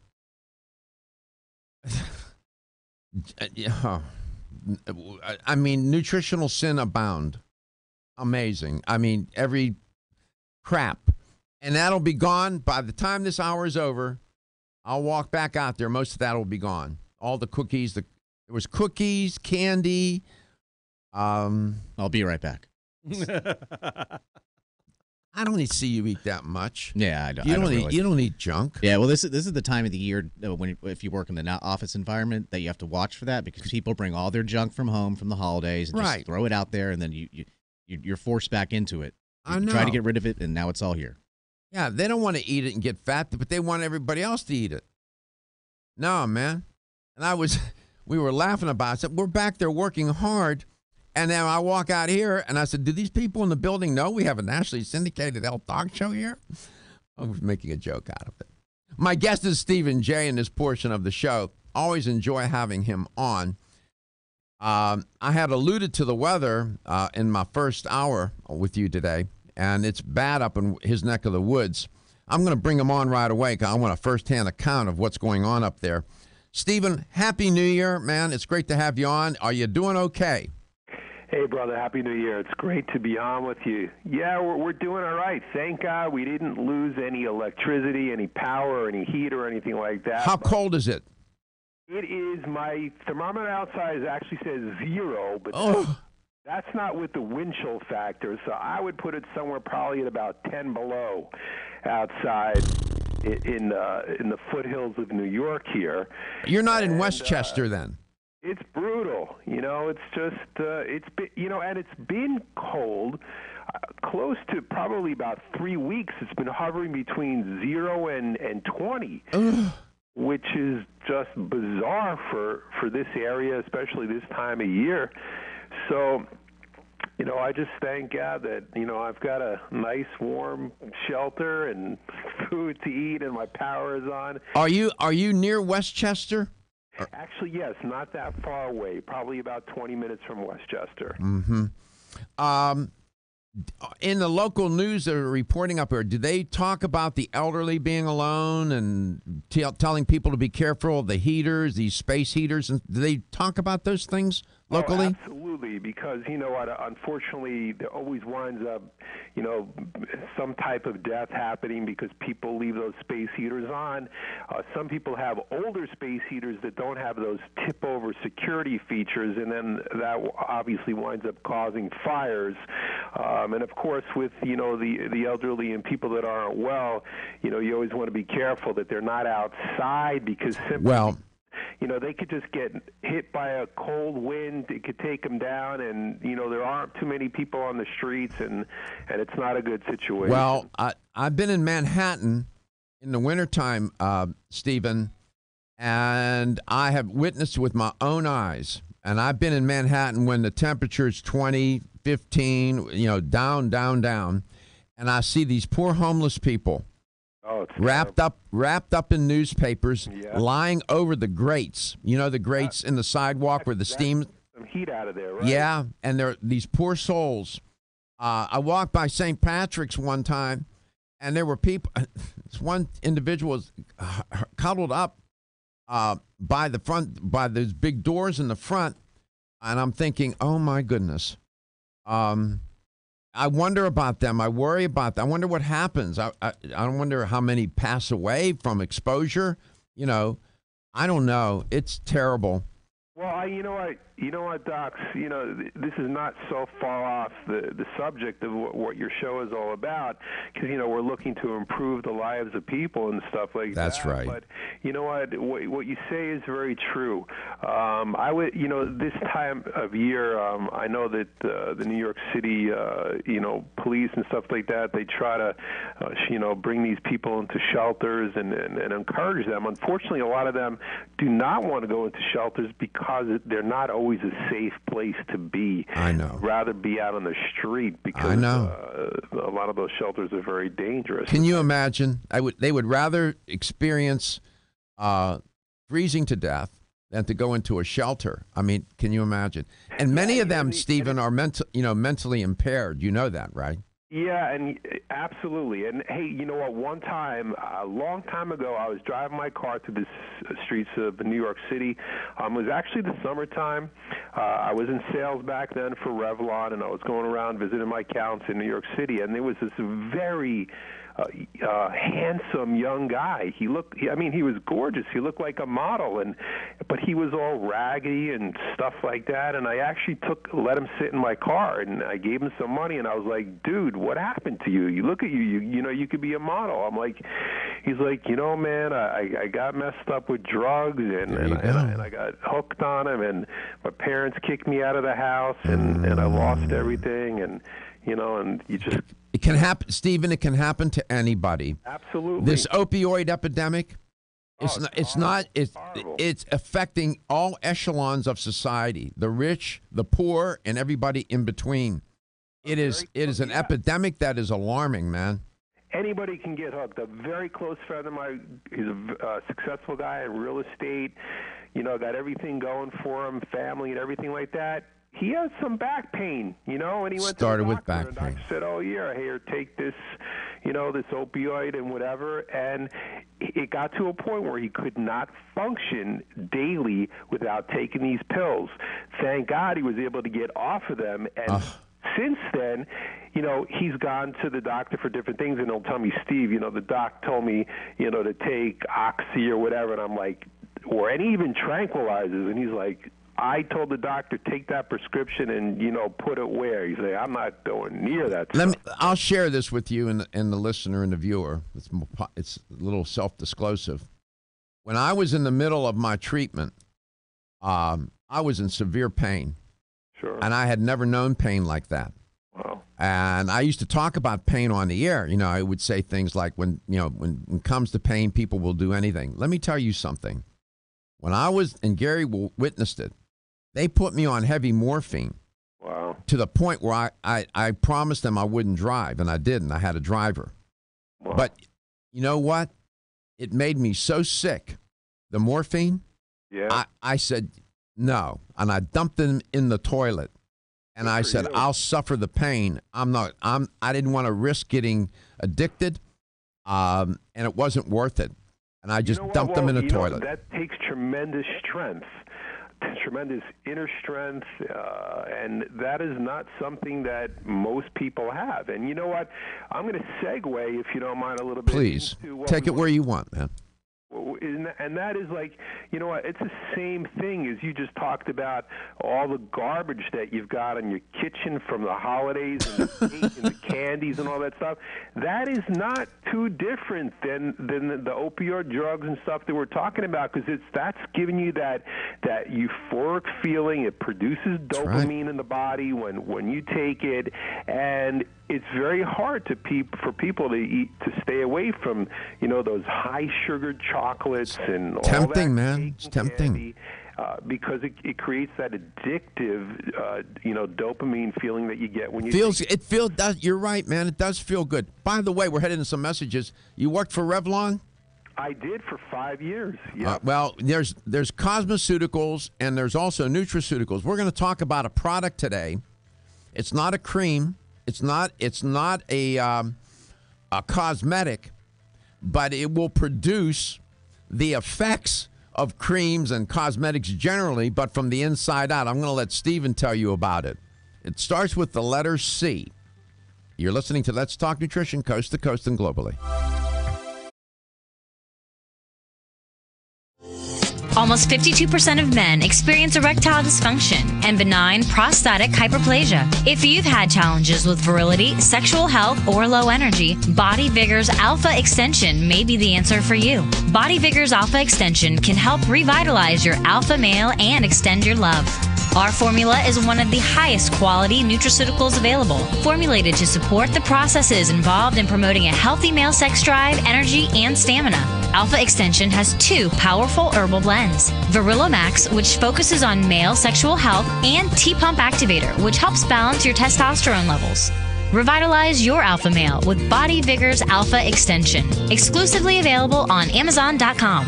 I mean, nutritional sin abound. Amazing. I mean, every crap. And that'll be gone by the time this hour is over. I'll walk back out there. Most of that will be gone. All the cookies. There was cookies, candy. I'll be right back. I don't need to see you eat that much. Yeah, I don't. You don't eat junk. Yeah, well, this is the time of the year if you work in the office environment that you have to watch for that because people bring all their junk from home from the holidays and just throw it out there, and then you're forced back into it. I know. Try to get rid of it, and now it's all here. Yeah, they don't want to eat it and get fat, but they want everybody else to eat it. No, man. And we were laughing about it. I said, we're back there working hard. And then I walk out here and I said, do these people in the building know we have a nationally syndicated health talk show here? I was making a joke out of it. My guest is Stephen J. in this portion of the show. Always enjoy having him on. I had alluded to the weather in my first hour with you today, and it's bad up in his neck of the woods. I'm going to bring him on right away because I want a firsthand account of what's going on up there. Stephen, Happy New Year, man. It's great to have you on. Are you doing okay? Hey, brother, Happy New Year. It's great to be on with you. Yeah, we're doing all right. Thank God we didn't lose any electricity, any power, or any heat or anything like that. How cold is it? It is, my thermometer outside actually says 0, but that's not with the wind chill factor, so I would put it somewhere probably at about 10 below outside in the foothills of New York here. You're not in Westchester then? It's brutal, it's just, it's been, and it's been cold, close to probably about 3 weeks. It's been hovering between 0 and 20, which is just bizarre for this area, especially this time of year. So, I just thank God that, I've got a nice warm shelter and food to eat and my power is on. Are you near Westchester? Actually, yes, not that far away, probably about 20 minutes from Westchester. Mm-hmm. In the local news that are reporting up here, do they talk about the elderly being alone and telling people to be careful of the heaters, these space heaters? And do they talk about those things locally? Oh, absolutely, because, unfortunately, there always winds up, some type of death happening because people leave those space heaters on. Some people have older space heaters that don't have those tip-over security features, and then that obviously winds up causing fires. And, of course, with, the elderly and people that aren't well, you always want to be careful that they're not outside because simply... they could just get hit by a cold wind. It could take them down, and, there aren't too many people on the streets, and it's not a good situation. Well, I've been in Manhattan in the wintertime, Stephen, and I have witnessed with my own eyes, and I've been in Manhattan when the temperature is 20, 15, down, and I see these poor homeless people wrapped up in newspapers, lying over the grates. The grates in the sidewalk where the steam. Some heat out of there, right? Yeah, and they're these poor souls. I walked by St. Patrick's one time, and there were people. This one individual was cuddled up by the front, by those big doors in the front, and I'm thinking, oh my goodness. I wonder about them. I worry about them. I wonder what happens. I wonder how many pass away from exposure. I don't know. It's terrible. Well, you know what, Doc? This is not so far off the subject of what your show is all about, because we're looking to improve the lives of people and stuff like that. That's right. But you know what you say is very true. I would, this time of year, I know that the New York City, police and stuff like that, they try to, bring these people into shelters and encourage them. Unfortunately, a lot of them do not want to go into shelters because they're not always a safe place to be. I know. Rather be out on the street because I know. A lot of those shelters are very dangerous. Can you imagine? They would rather experience freezing to death than to go into a shelter. I mean, can you imagine? And many of them, Stephen, are mentally impaired. You know that, right? Yeah, and absolutely. And hey, you know what? One time, a long time ago, I was driving my car through the streets of New York City. It was actually the summertime. I was in sales back then for Revlon, and I was going around visiting my accounts in New York City. And there was this very handsome young guy. He was gorgeous. He looked like a model, but he was all raggedy and stuff like that. And I actually let him sit in my car, and I gave him some money. And I was like, dude, what happened to you? You look at you. You could be a model. I'm like, he's like, man, I got messed up with drugs, and I got hooked on them, and my parents kicked me out of the house, and I lost everything, and you just. It can happen, Stephen. It can happen to anybody. Absolutely. This opioid epidemic, it's affecting all echelons of society: the rich, the poor, and everybody in between. It is an epidemic that is alarming, man. Anybody can get hooked. A very close friend of mine, he's a successful guy in real estate. Got everything going for him, family and everything like that. He has some back pain, and he went started to the doctor, with back and the pain. doctor said, "Oh, yeah, here, take this, this opioid and whatever." And it got to a point where he could not function daily without taking these pills. Thank God he was able to get off of them, and since then, he's gone to the doctor for different things, and he'll tell me, Steve, the doc told me, to take Oxy or whatever, and I'm like, and even tranquilizers, and he's like, I told the doctor, take that prescription and, put it where? He's like, I'm not going near that stuff. I'll share this with you and the listener and the viewer. It's a little self-disclosive. When I was in the middle of my treatment, I was in severe pain. Sure. And I had never known pain like that. Wow. And I used to talk about pain on the air. I would say things like, when it comes to pain, people will do anything. Let me tell you something. When I was, and Gary witnessed it, they put me on heavy morphine. Wow. To the point where I promised them I wouldn't drive, and I didn't. I had a driver. Wow. But you know what? It made me so sick. The morphine, yeah. I said no, and I dumped them in the toilet. And I said, I'll suffer the pain. I didn't want to risk getting addicted, and it wasn't worth it. And I just dumped them in the toilet. That takes tremendous strength. Tremendous inner strength, and that is not something that most people have. And you know what? I'm going to segue, if you don't mind, a little bit. Please, take it where you want, man. And that is like, you know what, it's the same thing as you just talked about, all the garbage that you've got in your kitchen from the holidays and the cake and the candies and all that stuff. That is not too different than the opioid drugs and stuff that we're talking about, because that's giving you that euphoric feeling. It produces dopamine in the body when you take it, and it's very hard for people to stay away from, those high sugar chocolates and all that. Tempting, man. It's tempting. Candy, because it creates that addictive, dopamine feeling that you get when you you're right, man. It does feel good. By the way, we're heading to some messages. You worked for Revlon? I did for 5 years. Yeah. Well, there's cosmeceuticals and there's also nutraceuticals. We're going to talk about a product today. It's not a cream. It's not a cosmetic, but it will produce the effects of creams and cosmetics generally, but from the inside out. I'm going to let Stephen tell you about it. It starts with the letter C. You're listening to Let's Talk Nutrition, coast to coast and globally. Almost 52% of men experience erectile dysfunction and benign prostatic hyperplasia. If you've had challenges with virility, sexual health, or low energy, Body Vigor's Alpha Extension may be the answer for you. Body Vigor's Alpha Extension can help revitalize your alpha male and extend your love. Our formula is one of the highest quality nutraceuticals available, formulated to support the processes involved in promoting a healthy male sex drive, energy, and stamina. Alpha Extension has 2 powerful herbal blends, Virilomax, which focuses on male sexual health, and T-Pump Activator, which helps balance your testosterone levels. Revitalize your alpha male with Body Vigor's Alpha Extension. Exclusively available on Amazon.com.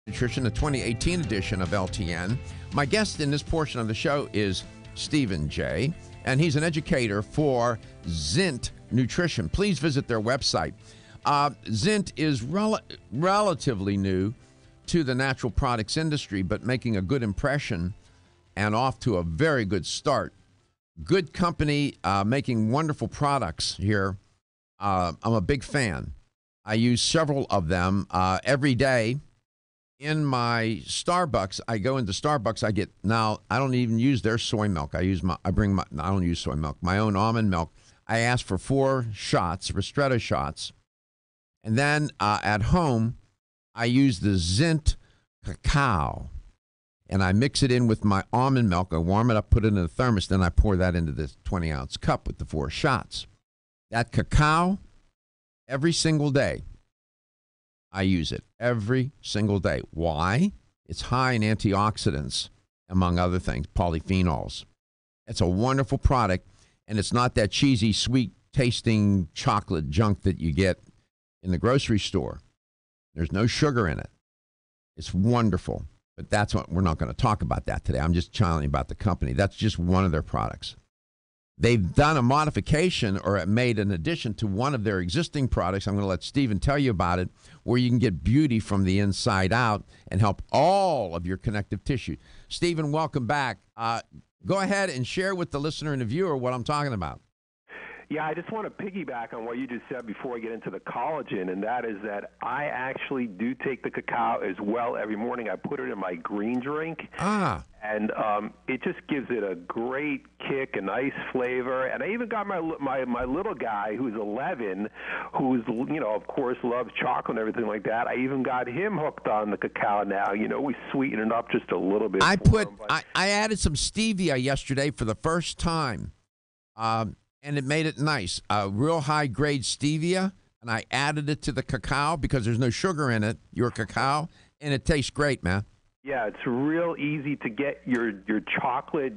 Nutrition, the 2018 edition of LTN. My guest in this portion of the show is Stephen J., and he's an educator for Zint Nutrition. Please visit their website. Zint is relatively new to the natural products industry, but making a good impression and off to a very good start. Good company, making wonderful products here. I'm a big fan. I use several of them every day. in my Starbucks, I go into Starbucks. I don't even use their soy milk. I don't use soy milk. My own almond milk. I ask for 4 shots, Ristretto shots, and then at home, I use the Zint cacao, and I mix it in with my almond milk. I warm it up, put it in a thermos, then I pour that into this 20-ounce cup with the 4 shots. That cacao, every single day, I use it every single day. Why? It's high in antioxidants, among other things, polyphenols. It's a wonderful product, and it's not that cheesy, sweet-tasting chocolate junk that you get in the grocery store. There's no sugar in it. It's wonderful, but we're not going to talk about that today. I'm just telling you about the company. That's just one of their products. They've done a modification or made an addition to one of their existing products. I'm going to let Stephen tell you about it, where you can get beauty from the inside out and help all of your connective tissue. Stephen, welcome back. Go ahead and share with the listener and the viewer what I'm talking about. Yeah, I just want to piggyback on what you just said before I get into the collagen, and that is that I actually do take the cacao as well every morning. I put it in my green drink, and it just gives it a great kick, a nice flavor. And I even got my little guy who's 11, who's of course loves chocolate and everything like that. I even got him hooked on the cacao now. We sweeten it up just a little bit. I added some stevia yesterday for the first time. And it made it nice. Real high-grade stevia, and I added it to the cacao because there's no sugar in it, your cacao, and it tastes great, man. Yeah, it's real easy to get your chocolate,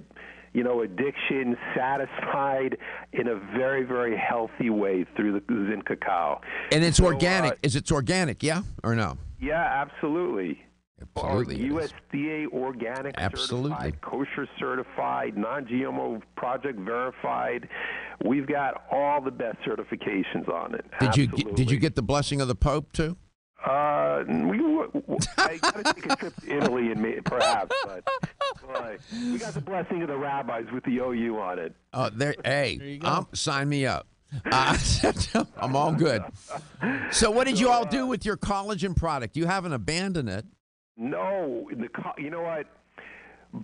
addiction satisfied in a very, very healthy way through the Zint cacao. And it's organic. Is it organic, yeah, or no? Yeah, absolutely. Absolutely. USDA organic certified, kosher certified, non-GMO project verified. We've got all the best certifications on it. Did you get the blessing of the Pope too? I got to take a trip to Italy and perhaps, but boy, we got the blessing of the rabbis with the OU on it. There you go. Sign me up. I'm all good. So what did you all do with your collagen product? You haven't abandoned it. No, you know what?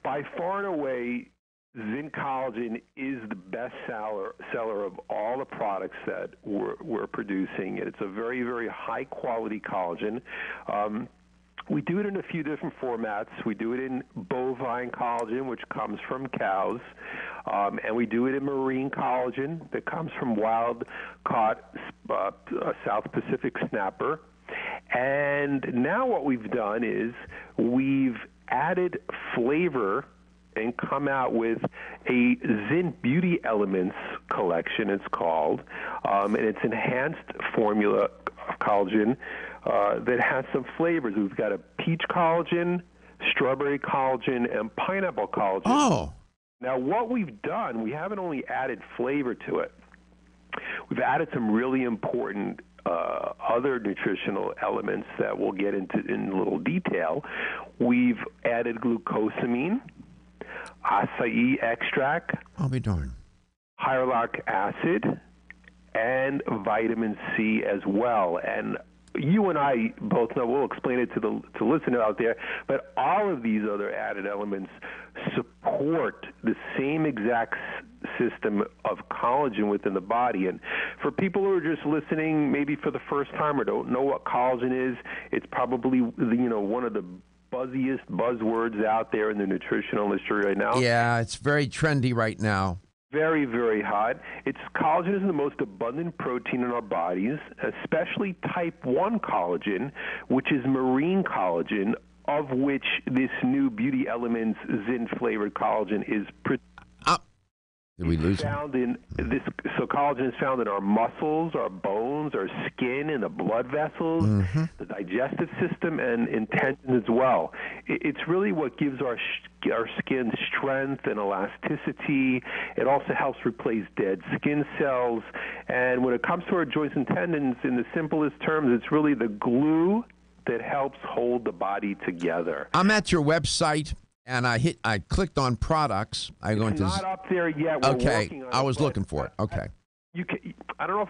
By far and away, Zint Collagen is the best seller of all the products that we're producing. It's a very, very high-quality collagen. We do it in a few different formats. We do it in bovine collagen, which comes from cows, and we do it in marine collagen that comes from wild-caught South Pacific snapper. And now what we've done is we've added flavor and come out with a Zint Beauty Elements collection, it's called, and it's enhanced formula of collagen that has some flavors. We've got a peach collagen, strawberry collagen, and pineapple collagen. Oh. Now what we've done, we haven't only added flavor to it, we've added some really important other nutritional elements that we'll get into in a little detail. We've added glucosamine, acai extract, I'll be darned, hyaluronic acid, and vitamin C as well. And you and I both know, we'll explain it to the listener out there, but all of these other added elements support the same exact system of collagen within the body. And for people who are just listening maybe for the first time or don't know what collagen is, it's probably one of the buzziest buzzwords out there in the nutritional industry right now. Yeah, it's very trendy right now. Very, very hot. Collagen is the most abundant protein in our bodies, especially type 1 collagen, which is marine collagen, of which this new Beauty Elements Zint-flavored collagen is Did we lose found in this. So collagen is found in our muscles, our bones, our skin, and the blood vessels, the digestive system, and in tendons as well. It's really what gives our skin strength and elasticity. It also helps replace dead skin cells. And when it comes to our joints and tendons, in the simplest terms, it's really the glue that helps hold the body together. I'm at your website. And I clicked on products. It's not up there yet. We're working on it. I was looking for it. Okay. I don't know if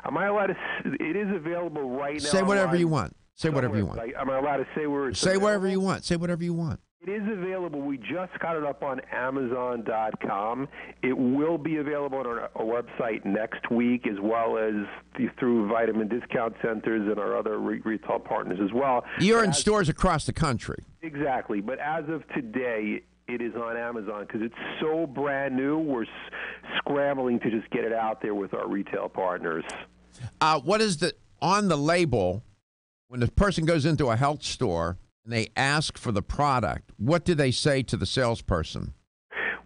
am I allowed to. It is available right now. Say whatever you want. Say whatever you want. Am I allowed to say where it's Say available? whatever you want. Say whatever you want. It is available. We just got it up on Amazon.com. It will be available on our website next week, as well as through vitamin discount centers and our other retail partners as well. You're in stores across the country. Exactly. But as of today, it is on Amazon because it's so brand new. We're scrambling to just get it out there with our retail partners. What is on the label when the person goes into a health store and they ask for the product? What do they say to the salesperson?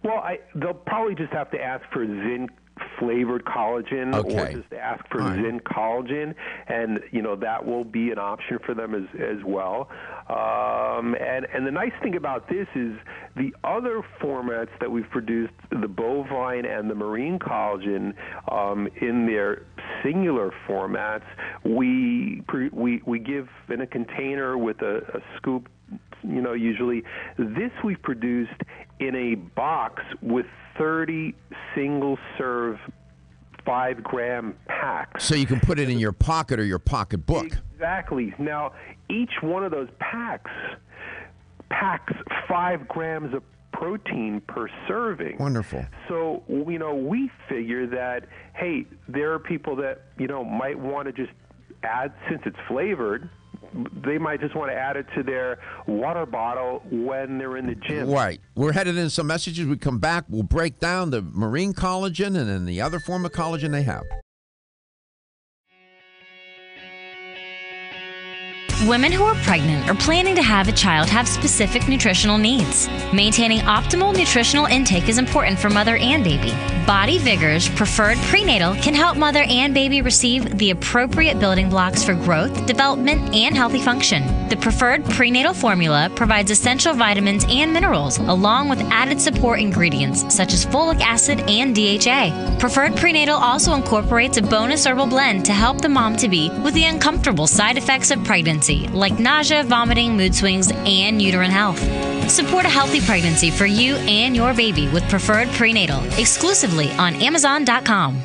Well, they'll probably just have to ask for zinc flavored collagen, or just ask for zinc collagen, and that will be an option for them as well. And the nice thing about this is the other formats that we've produced, the bovine and the marine collagen, in their singular formats, we give in a container with a scoop. Usually this we've produced in a box with 30 single-serve 5-gram packs. So you can put it in your pocket or your pocketbook. Exactly. Now, each one of those packs packs 5 grams of protein per serving. Wonderful. So, we figure that, hey, there are people that, might want to just add, since it's flavored, they might just want to add it to their water bottle when they're in the gym. Right. We're headed into some messages. We come back. We'll break down the marine collagen and then the other form of collagen they have. Women who are pregnant or planning to have a child have specific nutritional needs. Maintaining optimal nutritional intake is important for mother and baby. Body Vigor's Preferred Prenatal can help mother and baby receive the appropriate building blocks for growth, development, and healthy function. The Preferred Prenatal formula provides essential vitamins and minerals, along with added support ingredients such as folic acid and DHA. Preferred Prenatal also incorporates a bonus herbal blend to help the mom-to-be with the uncomfortable side effects of pregnancy, like nausea, vomiting, mood swings, and uterine health. Support a healthy pregnancy for you and your baby with Preferred Prenatal, exclusively on Amazon.com.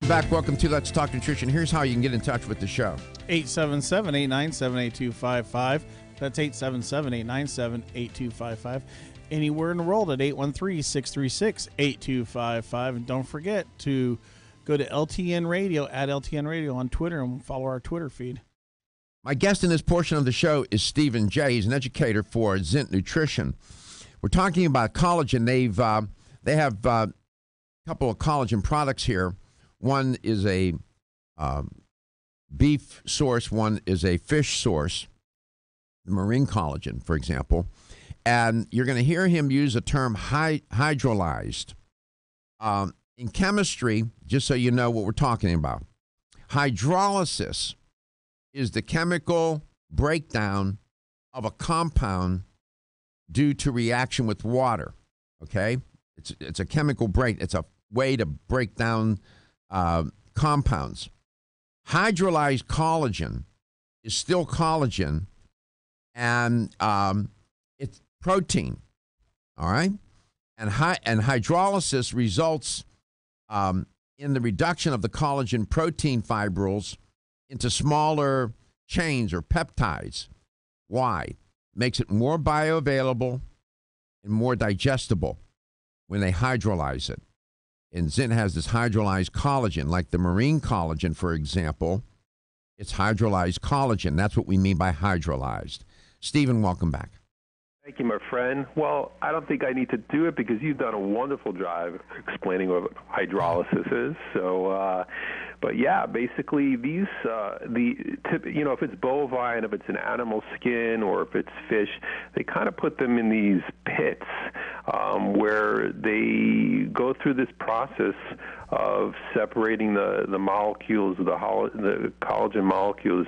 Back. Welcome to Let's Talk Nutrition. Here's how you can get in touch with the show. 877-897-8255. That's 877-897-8255. Anywhere in the world at 813-636-8255. And don't forget to go to LTN Radio, at LTN Radio on Twitter, and follow our Twitter feed. My guest in this portion of the show is Stephen J. He's an educator for Zint Nutrition. We're talking about collagen. They have a couple of collagen products here. One is a beef source. One is a fish source, the marine collagen, for example. And you're going to hear him use a term hydrolyzed. In chemistry, just so you know what we're talking about, hydrolysis is the chemical breakdown of a compound due to reaction with water, okay? It's a chemical break. It's a way to break down compounds. Hydrolyzed collagen is still collagen, and it's protein, all right? And hydrolysis results in the reduction of the collagen protein fibrils into smaller chains or peptides. Why? Makes it more bioavailable and more digestible when they hydrolyze it. And Zint has this hydrolyzed collagen, like the marine collagen, for example. It's hydrolyzed collagen. That's what we mean by hydrolyzed. Stephen, welcome back. Thank you, my friend. Well, I don't think I need to do it because you've done a wonderful job explaining what hydrolysis is. So, but yeah, basically these, if it's bovine, if it's an animal skin, or if it's fish, they kind of put them in these pits where they go through this process of separating the molecules, the collagen molecules,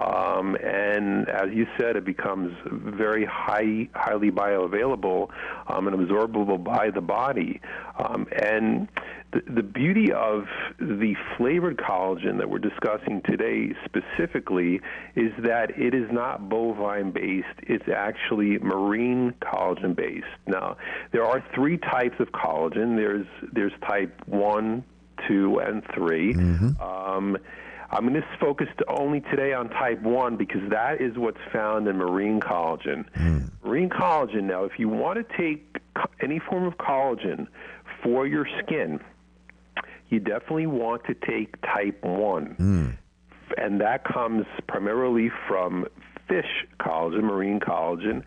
and as you said, it becomes very highly bioavailable and absorbable by the body. And the beauty of the flavored collagen that we're discussing today specifically is that it is not bovine-based. It's actually marine collagen-based. Now, there are three types of collagen. There's type 1, 2, and 3. Mm-hmm. I'm going to focus only today on type 1 because that is what's found in marine collagen. Marine collagen, now, if you want to take any form of collagen for your skin, you definitely want to take type 1. And that comes primarily from fish collagen, marine collagen,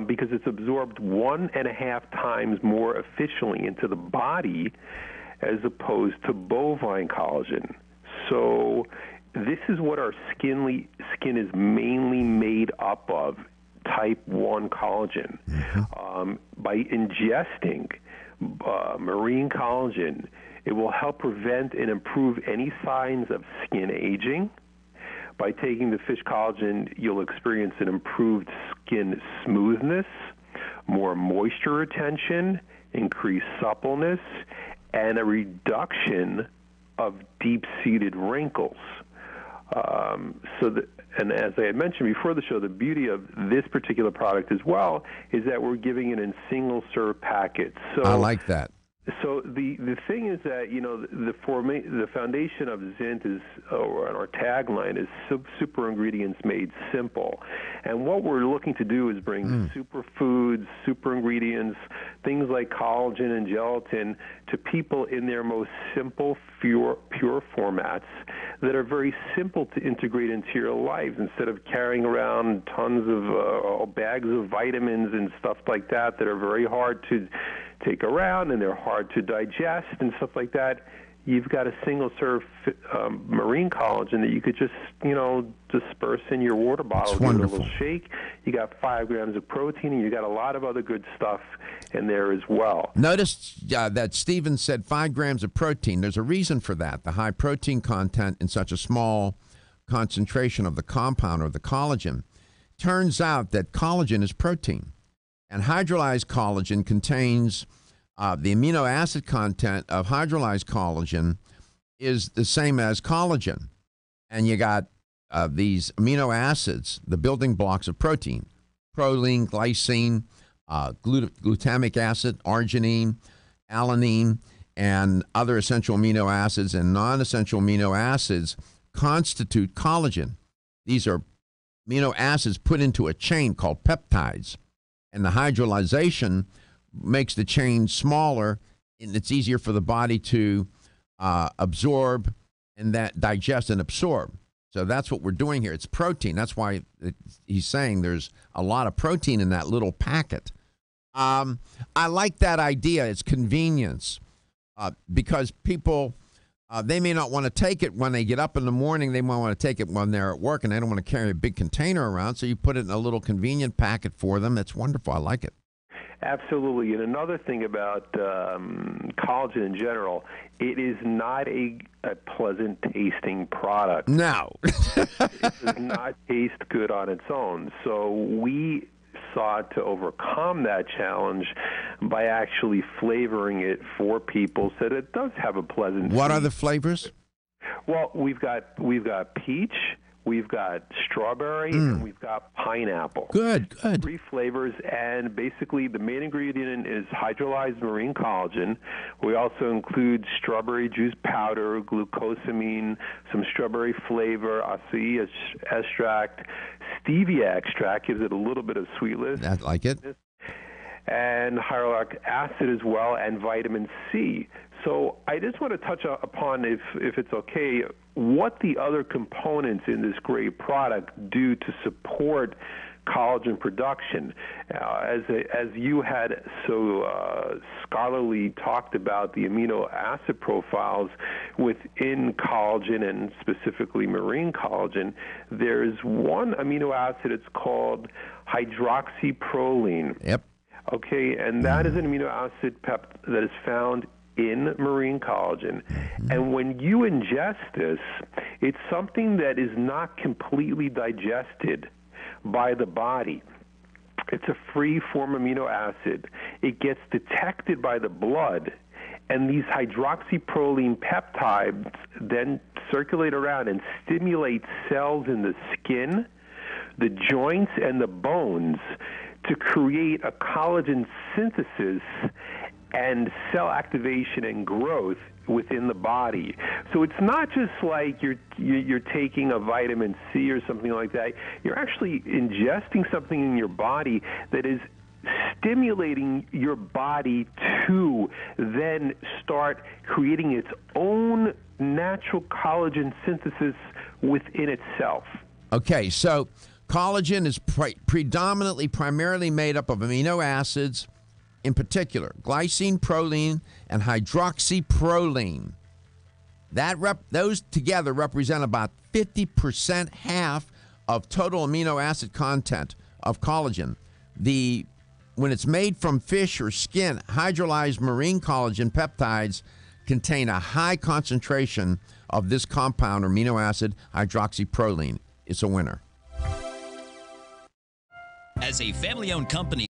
because it's absorbed 1.5 times more efficiently into the body as opposed to bovine collagen. So this is what our skin is mainly made up of, type 1 collagen. By ingesting marine collagen, it will help prevent and improve any signs of skin aging. By taking the fish collagen, you'll experience an improved skin smoothness, more moisture retention, increased suppleness, and a reduction of deep-seated wrinkles. And as I had mentioned before the show, the beauty of this particular product as well is that we're giving it in single-serve packets. So I like that. So the thing is that, the foundation of Zint is, or our tagline is super ingredients made simple. And what we're looking to do is bring superfoods, super ingredients, things like collagen and gelatin to people in their most simple, pure formats that are very simple to integrate into your lives instead of carrying around tons of bags of vitamins and stuff like that are very hard to take around and they're hard to digest and stuff like that. You've got a single-serve marine collagen that you could just, disperse in your water bottle, give it a little shake. You got 5 grams of protein, and you got a lot of other good stuff in there as well. Notice that Stephen said 5 grams of protein. There's a reason for that, the high protein content in such a small concentration of the compound or the collagen. Turns out that collagen is protein. And hydrolyzed collagen contains the amino acid content of hydrolyzed collagen is the same as collagen. And you got these amino acids, the building blocks of protein, proline, glycine, glutamic acid, arginine, alanine, and other essential amino acids and non-essential amino acids constitute collagen. These are amino acids put into a chain called peptides, and the hydrolyzation makes the chain smaller, and it's easier for the body to absorb and that digest and absorb. So that's what we're doing here. It's protein. That's why he's saying there's a lot of protein in that little packet. I like that idea. It's convenience because people, they may not want to take it when they get up in the morning. They might want to take it when they're at work, and they don't want to carry a big container around. So you put it in a little convenient packet for them. That's wonderful. I like it. Absolutely. And another thing about collagen in general, it is not a pleasant tasting product. No. It does not taste good on its own. So we sought to overcome that challenge by actually flavoring it for people so that it does have a pleasant What taste. are the flavors? Well, we've got peach, we've got strawberry, and we've got pineapple. Good. 3 flavors, and basically the main ingredient is hydrolyzed marine collagen. We also include strawberry juice powder, glucosamine, some strawberry flavor, acai extract, stevia extract, gives it a little bit of sweetness. I like it. And hyaluronic acid as well, and vitamin C. So I just want to touch upon, if it's okay, what the other components in this great product do to support collagen production. As you had so scholarly talked about the amino acid profiles within collagen, and specifically marine collagen, there's one amino acid, it's called hydroxyproline. Yep. Okay, and that is an amino acid that is found in marine collagen. And when you ingest this, it's something that is not completely digested by the body. It's a free form amino acid. It gets detected by the blood, and these hydroxyproline peptides then circulate around and stimulate cells in the skin, the joints, and the bones to create a collagen synthesis and cell activation and growth within the body. So it's not just like you're taking a vitamin C or something like that. You're actually ingesting something in your body that is stimulating your body to then start creating its own natural collagen synthesis within itself. Okay, so collagen is primarily made up of amino acids, in particular glycine, proline, and hydroxyproline. Those together represent about 50%, half of total amino acid content of collagen. When it's made from fish or skin, hydrolyzed marine collagen peptides contain a high concentration of this compound, amino acid hydroxyproline. It's a winner. As a family-owned company,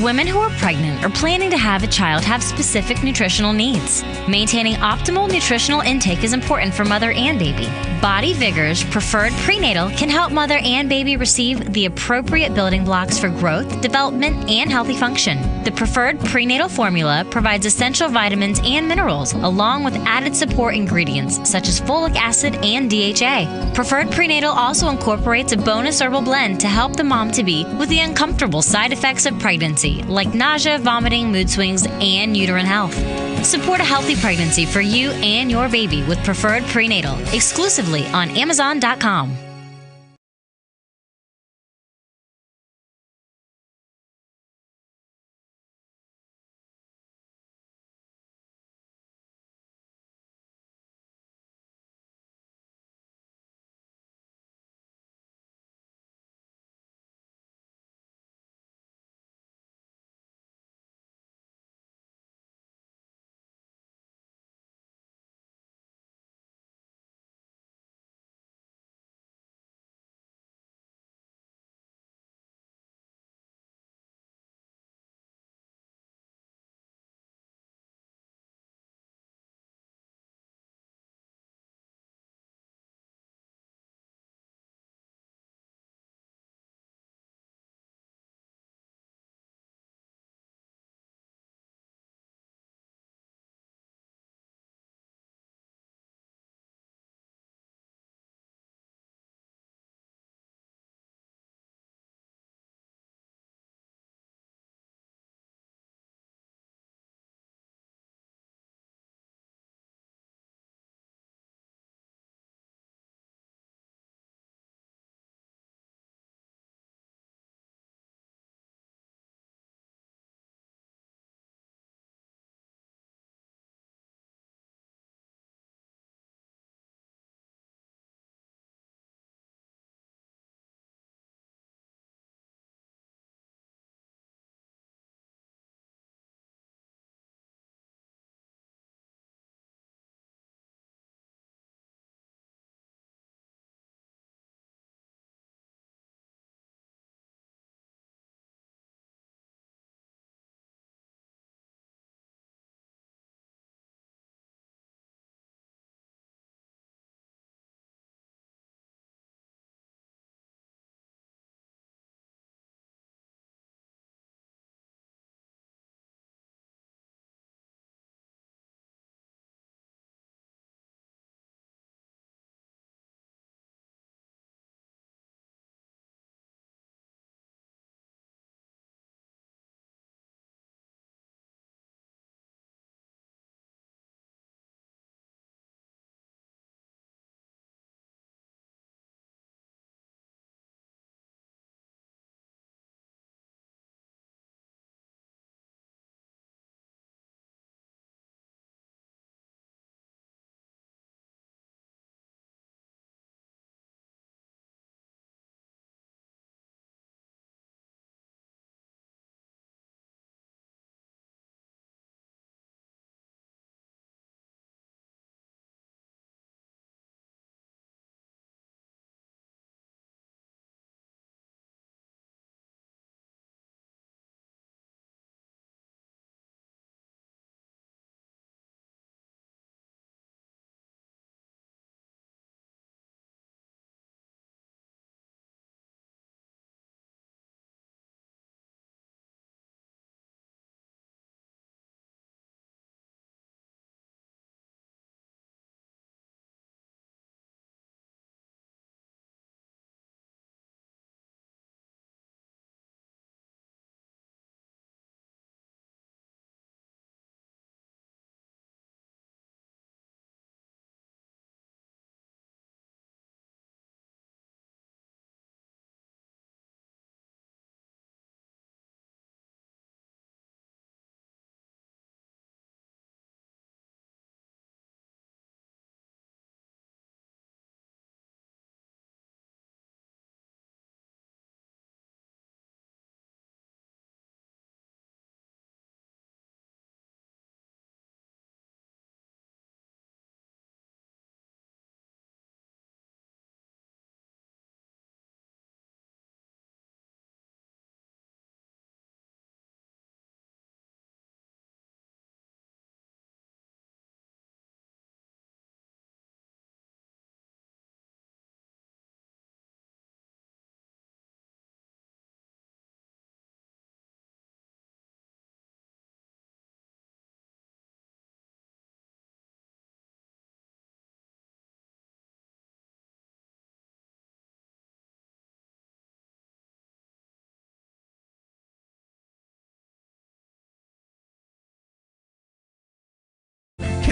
Women who are pregnant or planning to have a child have specific nutritional needs. Maintaining optimal nutritional intake is important for mother and baby. Body Vigor's Preferred Prenatal can help mother and baby receive the appropriate building blocks for growth, development, and healthy function. The Preferred Prenatal formula provides essential vitamins and minerals, along with added support ingredients such as folic acid and DHA. Preferred Prenatal also incorporates a bonus herbal blend to help the mom-to-be with the uncomfortable side effects of pregnancy, like nausea, vomiting, mood swings, and uterine health. Support a healthy pregnancy for you and your baby with Preferred Prenatal, exclusively on Amazon.com.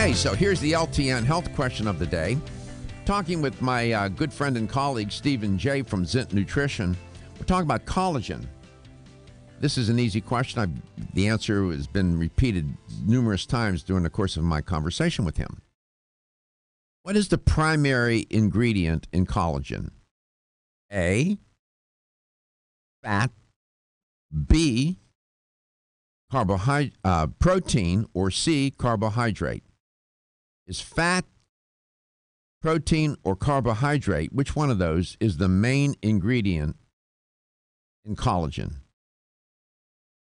Okay, so here's the LTN health question of the day. Talking with my good friend and colleague, Stephen J. from Zint Nutrition. We're talking about collagen. This is an easy question. The answer has been repeated numerous times during the course of my conversation with him. What is the primary ingredient in collagen? A, fat, B, protein, or C, carbohydrate. Is fat, protein, or carbohydrate, which one of those is the main ingredient in collagen?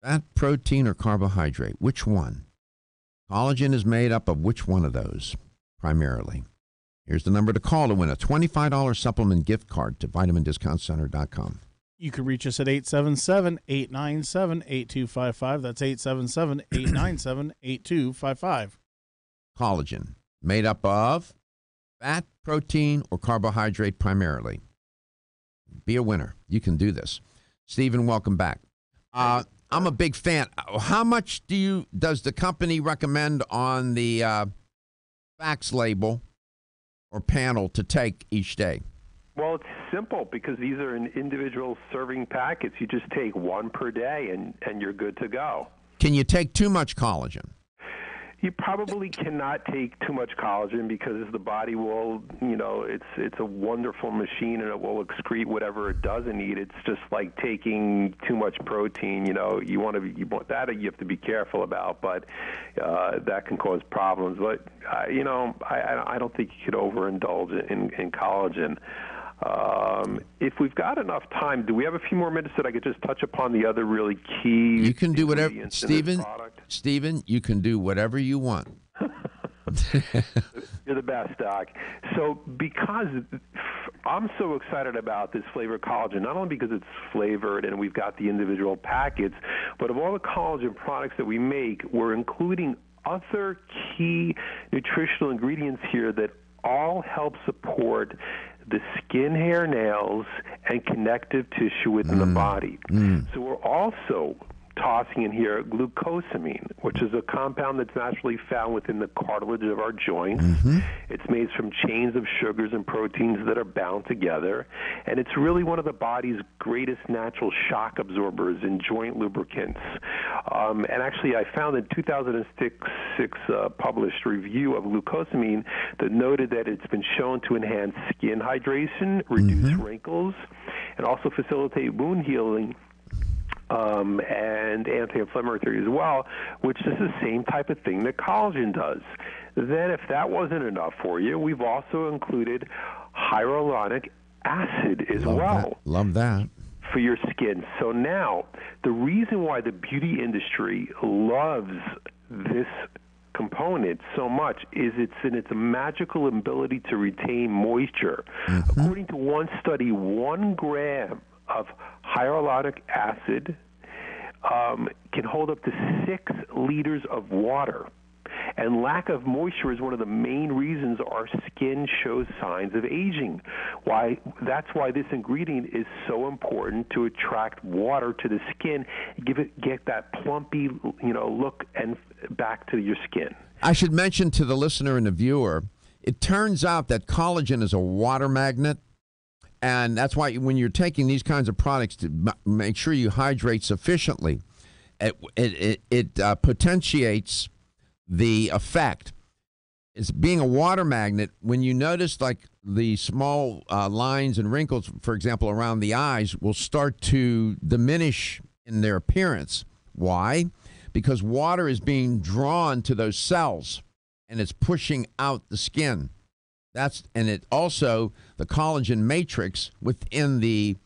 Fat, protein, or carbohydrate? Which one? Collagen is made up of which one of those, primarily? Here's the number to call to win a $25 supplement gift card to vitamindiscountcenter.com. You can reach us at 877-897-8255. That's 877-897-8255. Collagen, made up of fat, protein, or carbohydrate primarily. Be a winner. You can do this. Stephen, welcome back. I'm a big fan. How much does the company recommend on the facts label or panel to take each day? Well, it's simple because these are in individual serving packets. You just take one per day and you're good to go. Can you take too much collagen? You probably cannot take too much collagen because the body will, it's a wonderful machine and it will excrete whatever it doesn't need. It's just like taking too much protein. You want that you have to be careful about, but that can cause problems. But I don't think you could overindulge in collagen. If we've got enough time, do we have a few more minutes that I could just touch upon the other really key? You can do whatever, Stephen, you can do whatever you want. You're the best, Doc. So because I'm so excited about this flavored collagen, not only because it's flavored and we've got the individual packets, but of all the collagen products that we make, we're including other key nutritional ingredients here that all help support the skin, hair, nails, and connective tissue within the body. So we're also tossing in here glucosamine, which is a compound that's naturally found within the cartilage of our joints. It's made from chains of sugars and proteins that are bound together, and it's really one of the body's greatest natural shock absorbers and joint lubricants. And actually, I found in 2006 published review of glucosamine that noted that it's been shown to enhance skin hydration, reduce wrinkles, and also facilitate wound healing, and anti-inflammatory as well, which is the same type of thing that collagen does. Then if that wasn't enough for you, we've also included hyaluronic acid as well. Love that. For your skin. So now, the reason why the beauty industry loves this component so much is it's in its magical ability to retain moisture. According to one study, 1 gram of hyaluronic acid can hold up to 6 liters of water. And lack of moisture is one of the main reasons our skin shows signs of aging. That's why this ingredient is so important to attract water to the skin, get that plumpy, look and back to your skin. I should mention to the listener and the viewer, it turns out that collagen is a water magnet. And that's why when you're taking these kinds of products, to make sure you hydrate sufficiently. It potentiates the effect. It's being a water magnet. When you notice like the small lines and wrinkles, for example, around the eyes will start to diminish in their appearance. Why? Because water is being drawn to those cells and it's pushing out the skin. And it also, the collagen matrix within the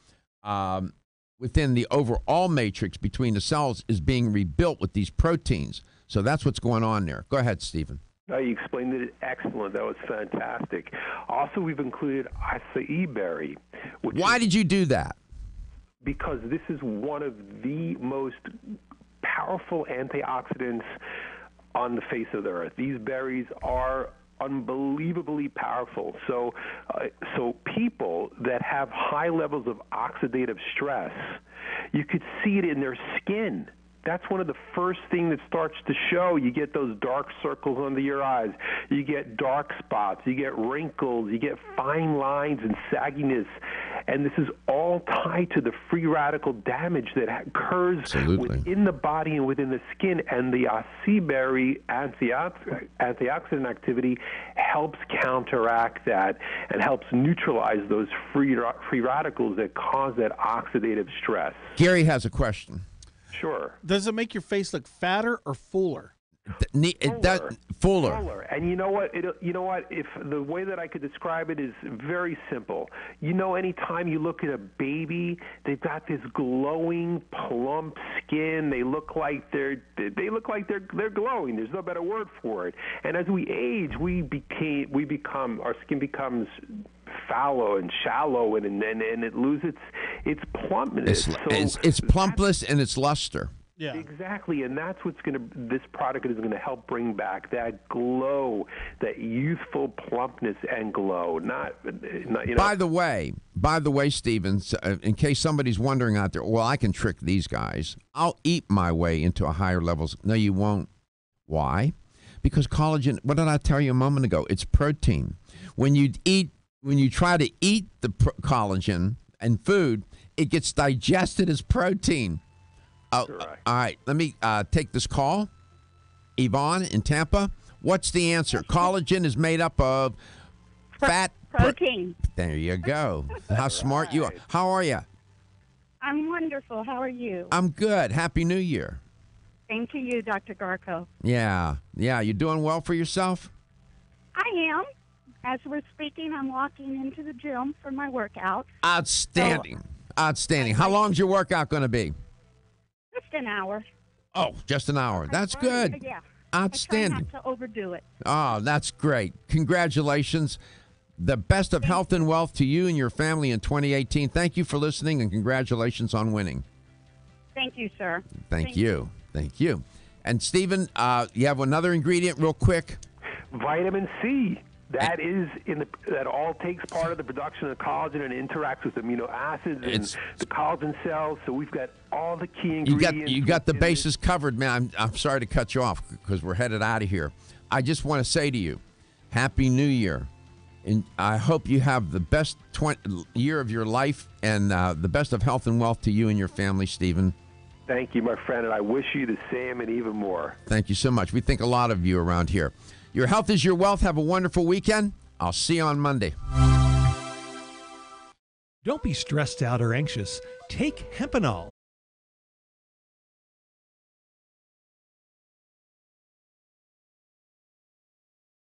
overall matrix between the cells is being rebuilt with these proteins. So that's what's going on there. Go ahead, Stephen. No, you explained it excellent. That was fantastic. Also, we've included acai berry. Why did you do that? Because this is one of the most powerful antioxidants on the face of the earth. These berries are unbelievably powerful. So people that have high levels of oxidative stress, you could see it in their skin. that's one of the first things that starts to show. You get those dark circles under your eyes. You get dark spots. You get wrinkles. You get fine lines and sagginess. And this is all tied to the free radical damage that occurs within the body and within the skin. And the acai berry antioxidant activity helps counteract that and helps neutralize those free radicals that cause that oxidative stress. Gary has a question. Sure. Does it make your face look fatter or fuller? Fuller. And you know what? If the way that I could describe it is very simple. Anytime you look at a baby, they've got this glowing, plump skin. They look like they're glowing. There's no better word for it. And as we age, our skin becomes fallow and shallow, and it loses its plumpness. It's plumpness and its luster. Yeah, exactly, and that's this product is going to help bring back that glow, that youthful plumpness and glow. By the way, Stephen, in case somebody's wondering out there, well, I can trick these guys. I'll eat my way into a higher levels. No, you won't. Why? Because collagen. What did I tell you a moment ago? It's protein. When you try to eat the collagen and food, it gets digested as protein. All right, let me take this call. Yvonne in Tampa. What's the answer? Collagen is made up of fat. Protein. There you go. How smart you are. How are you? I'm wonderful. How are you? I'm good. Happy New Year. Same to you, Dr. Garko. Yeah. You doing well for yourself? I am. As we're speaking, I'm walking into the gym for my workout. Outstanding. How long's your workout going to be? Just an hour. Oh, just an hour. That's good. Yeah. Outstanding. I try not to overdo it. Oh, that's great. Congratulations. The best of health and wealth to you and your family in 2018. Thank you for listening, and congratulations on winning. Thank you, sir. Thank you. And Stephen, you have another ingredient real quick? Vitamin C. That all takes part of the production of collagen and interacts with amino acids and the collagen cells. So we've got all the key ingredients. You got the bases covered, man. I'm sorry to cut you off because we're headed out of here. I just want to say to you, Happy New Year. And I hope you have the best year of your life and the best of health and wealth to you and your family, Stephen. Thank you, my friend, and I wish you the same and even more. Thank you so much. We think a lot of you around here. Your health is your wealth. Have a wonderful weekend. I'll see you on Monday. Don't be stressed out or anxious. Take Hempanol.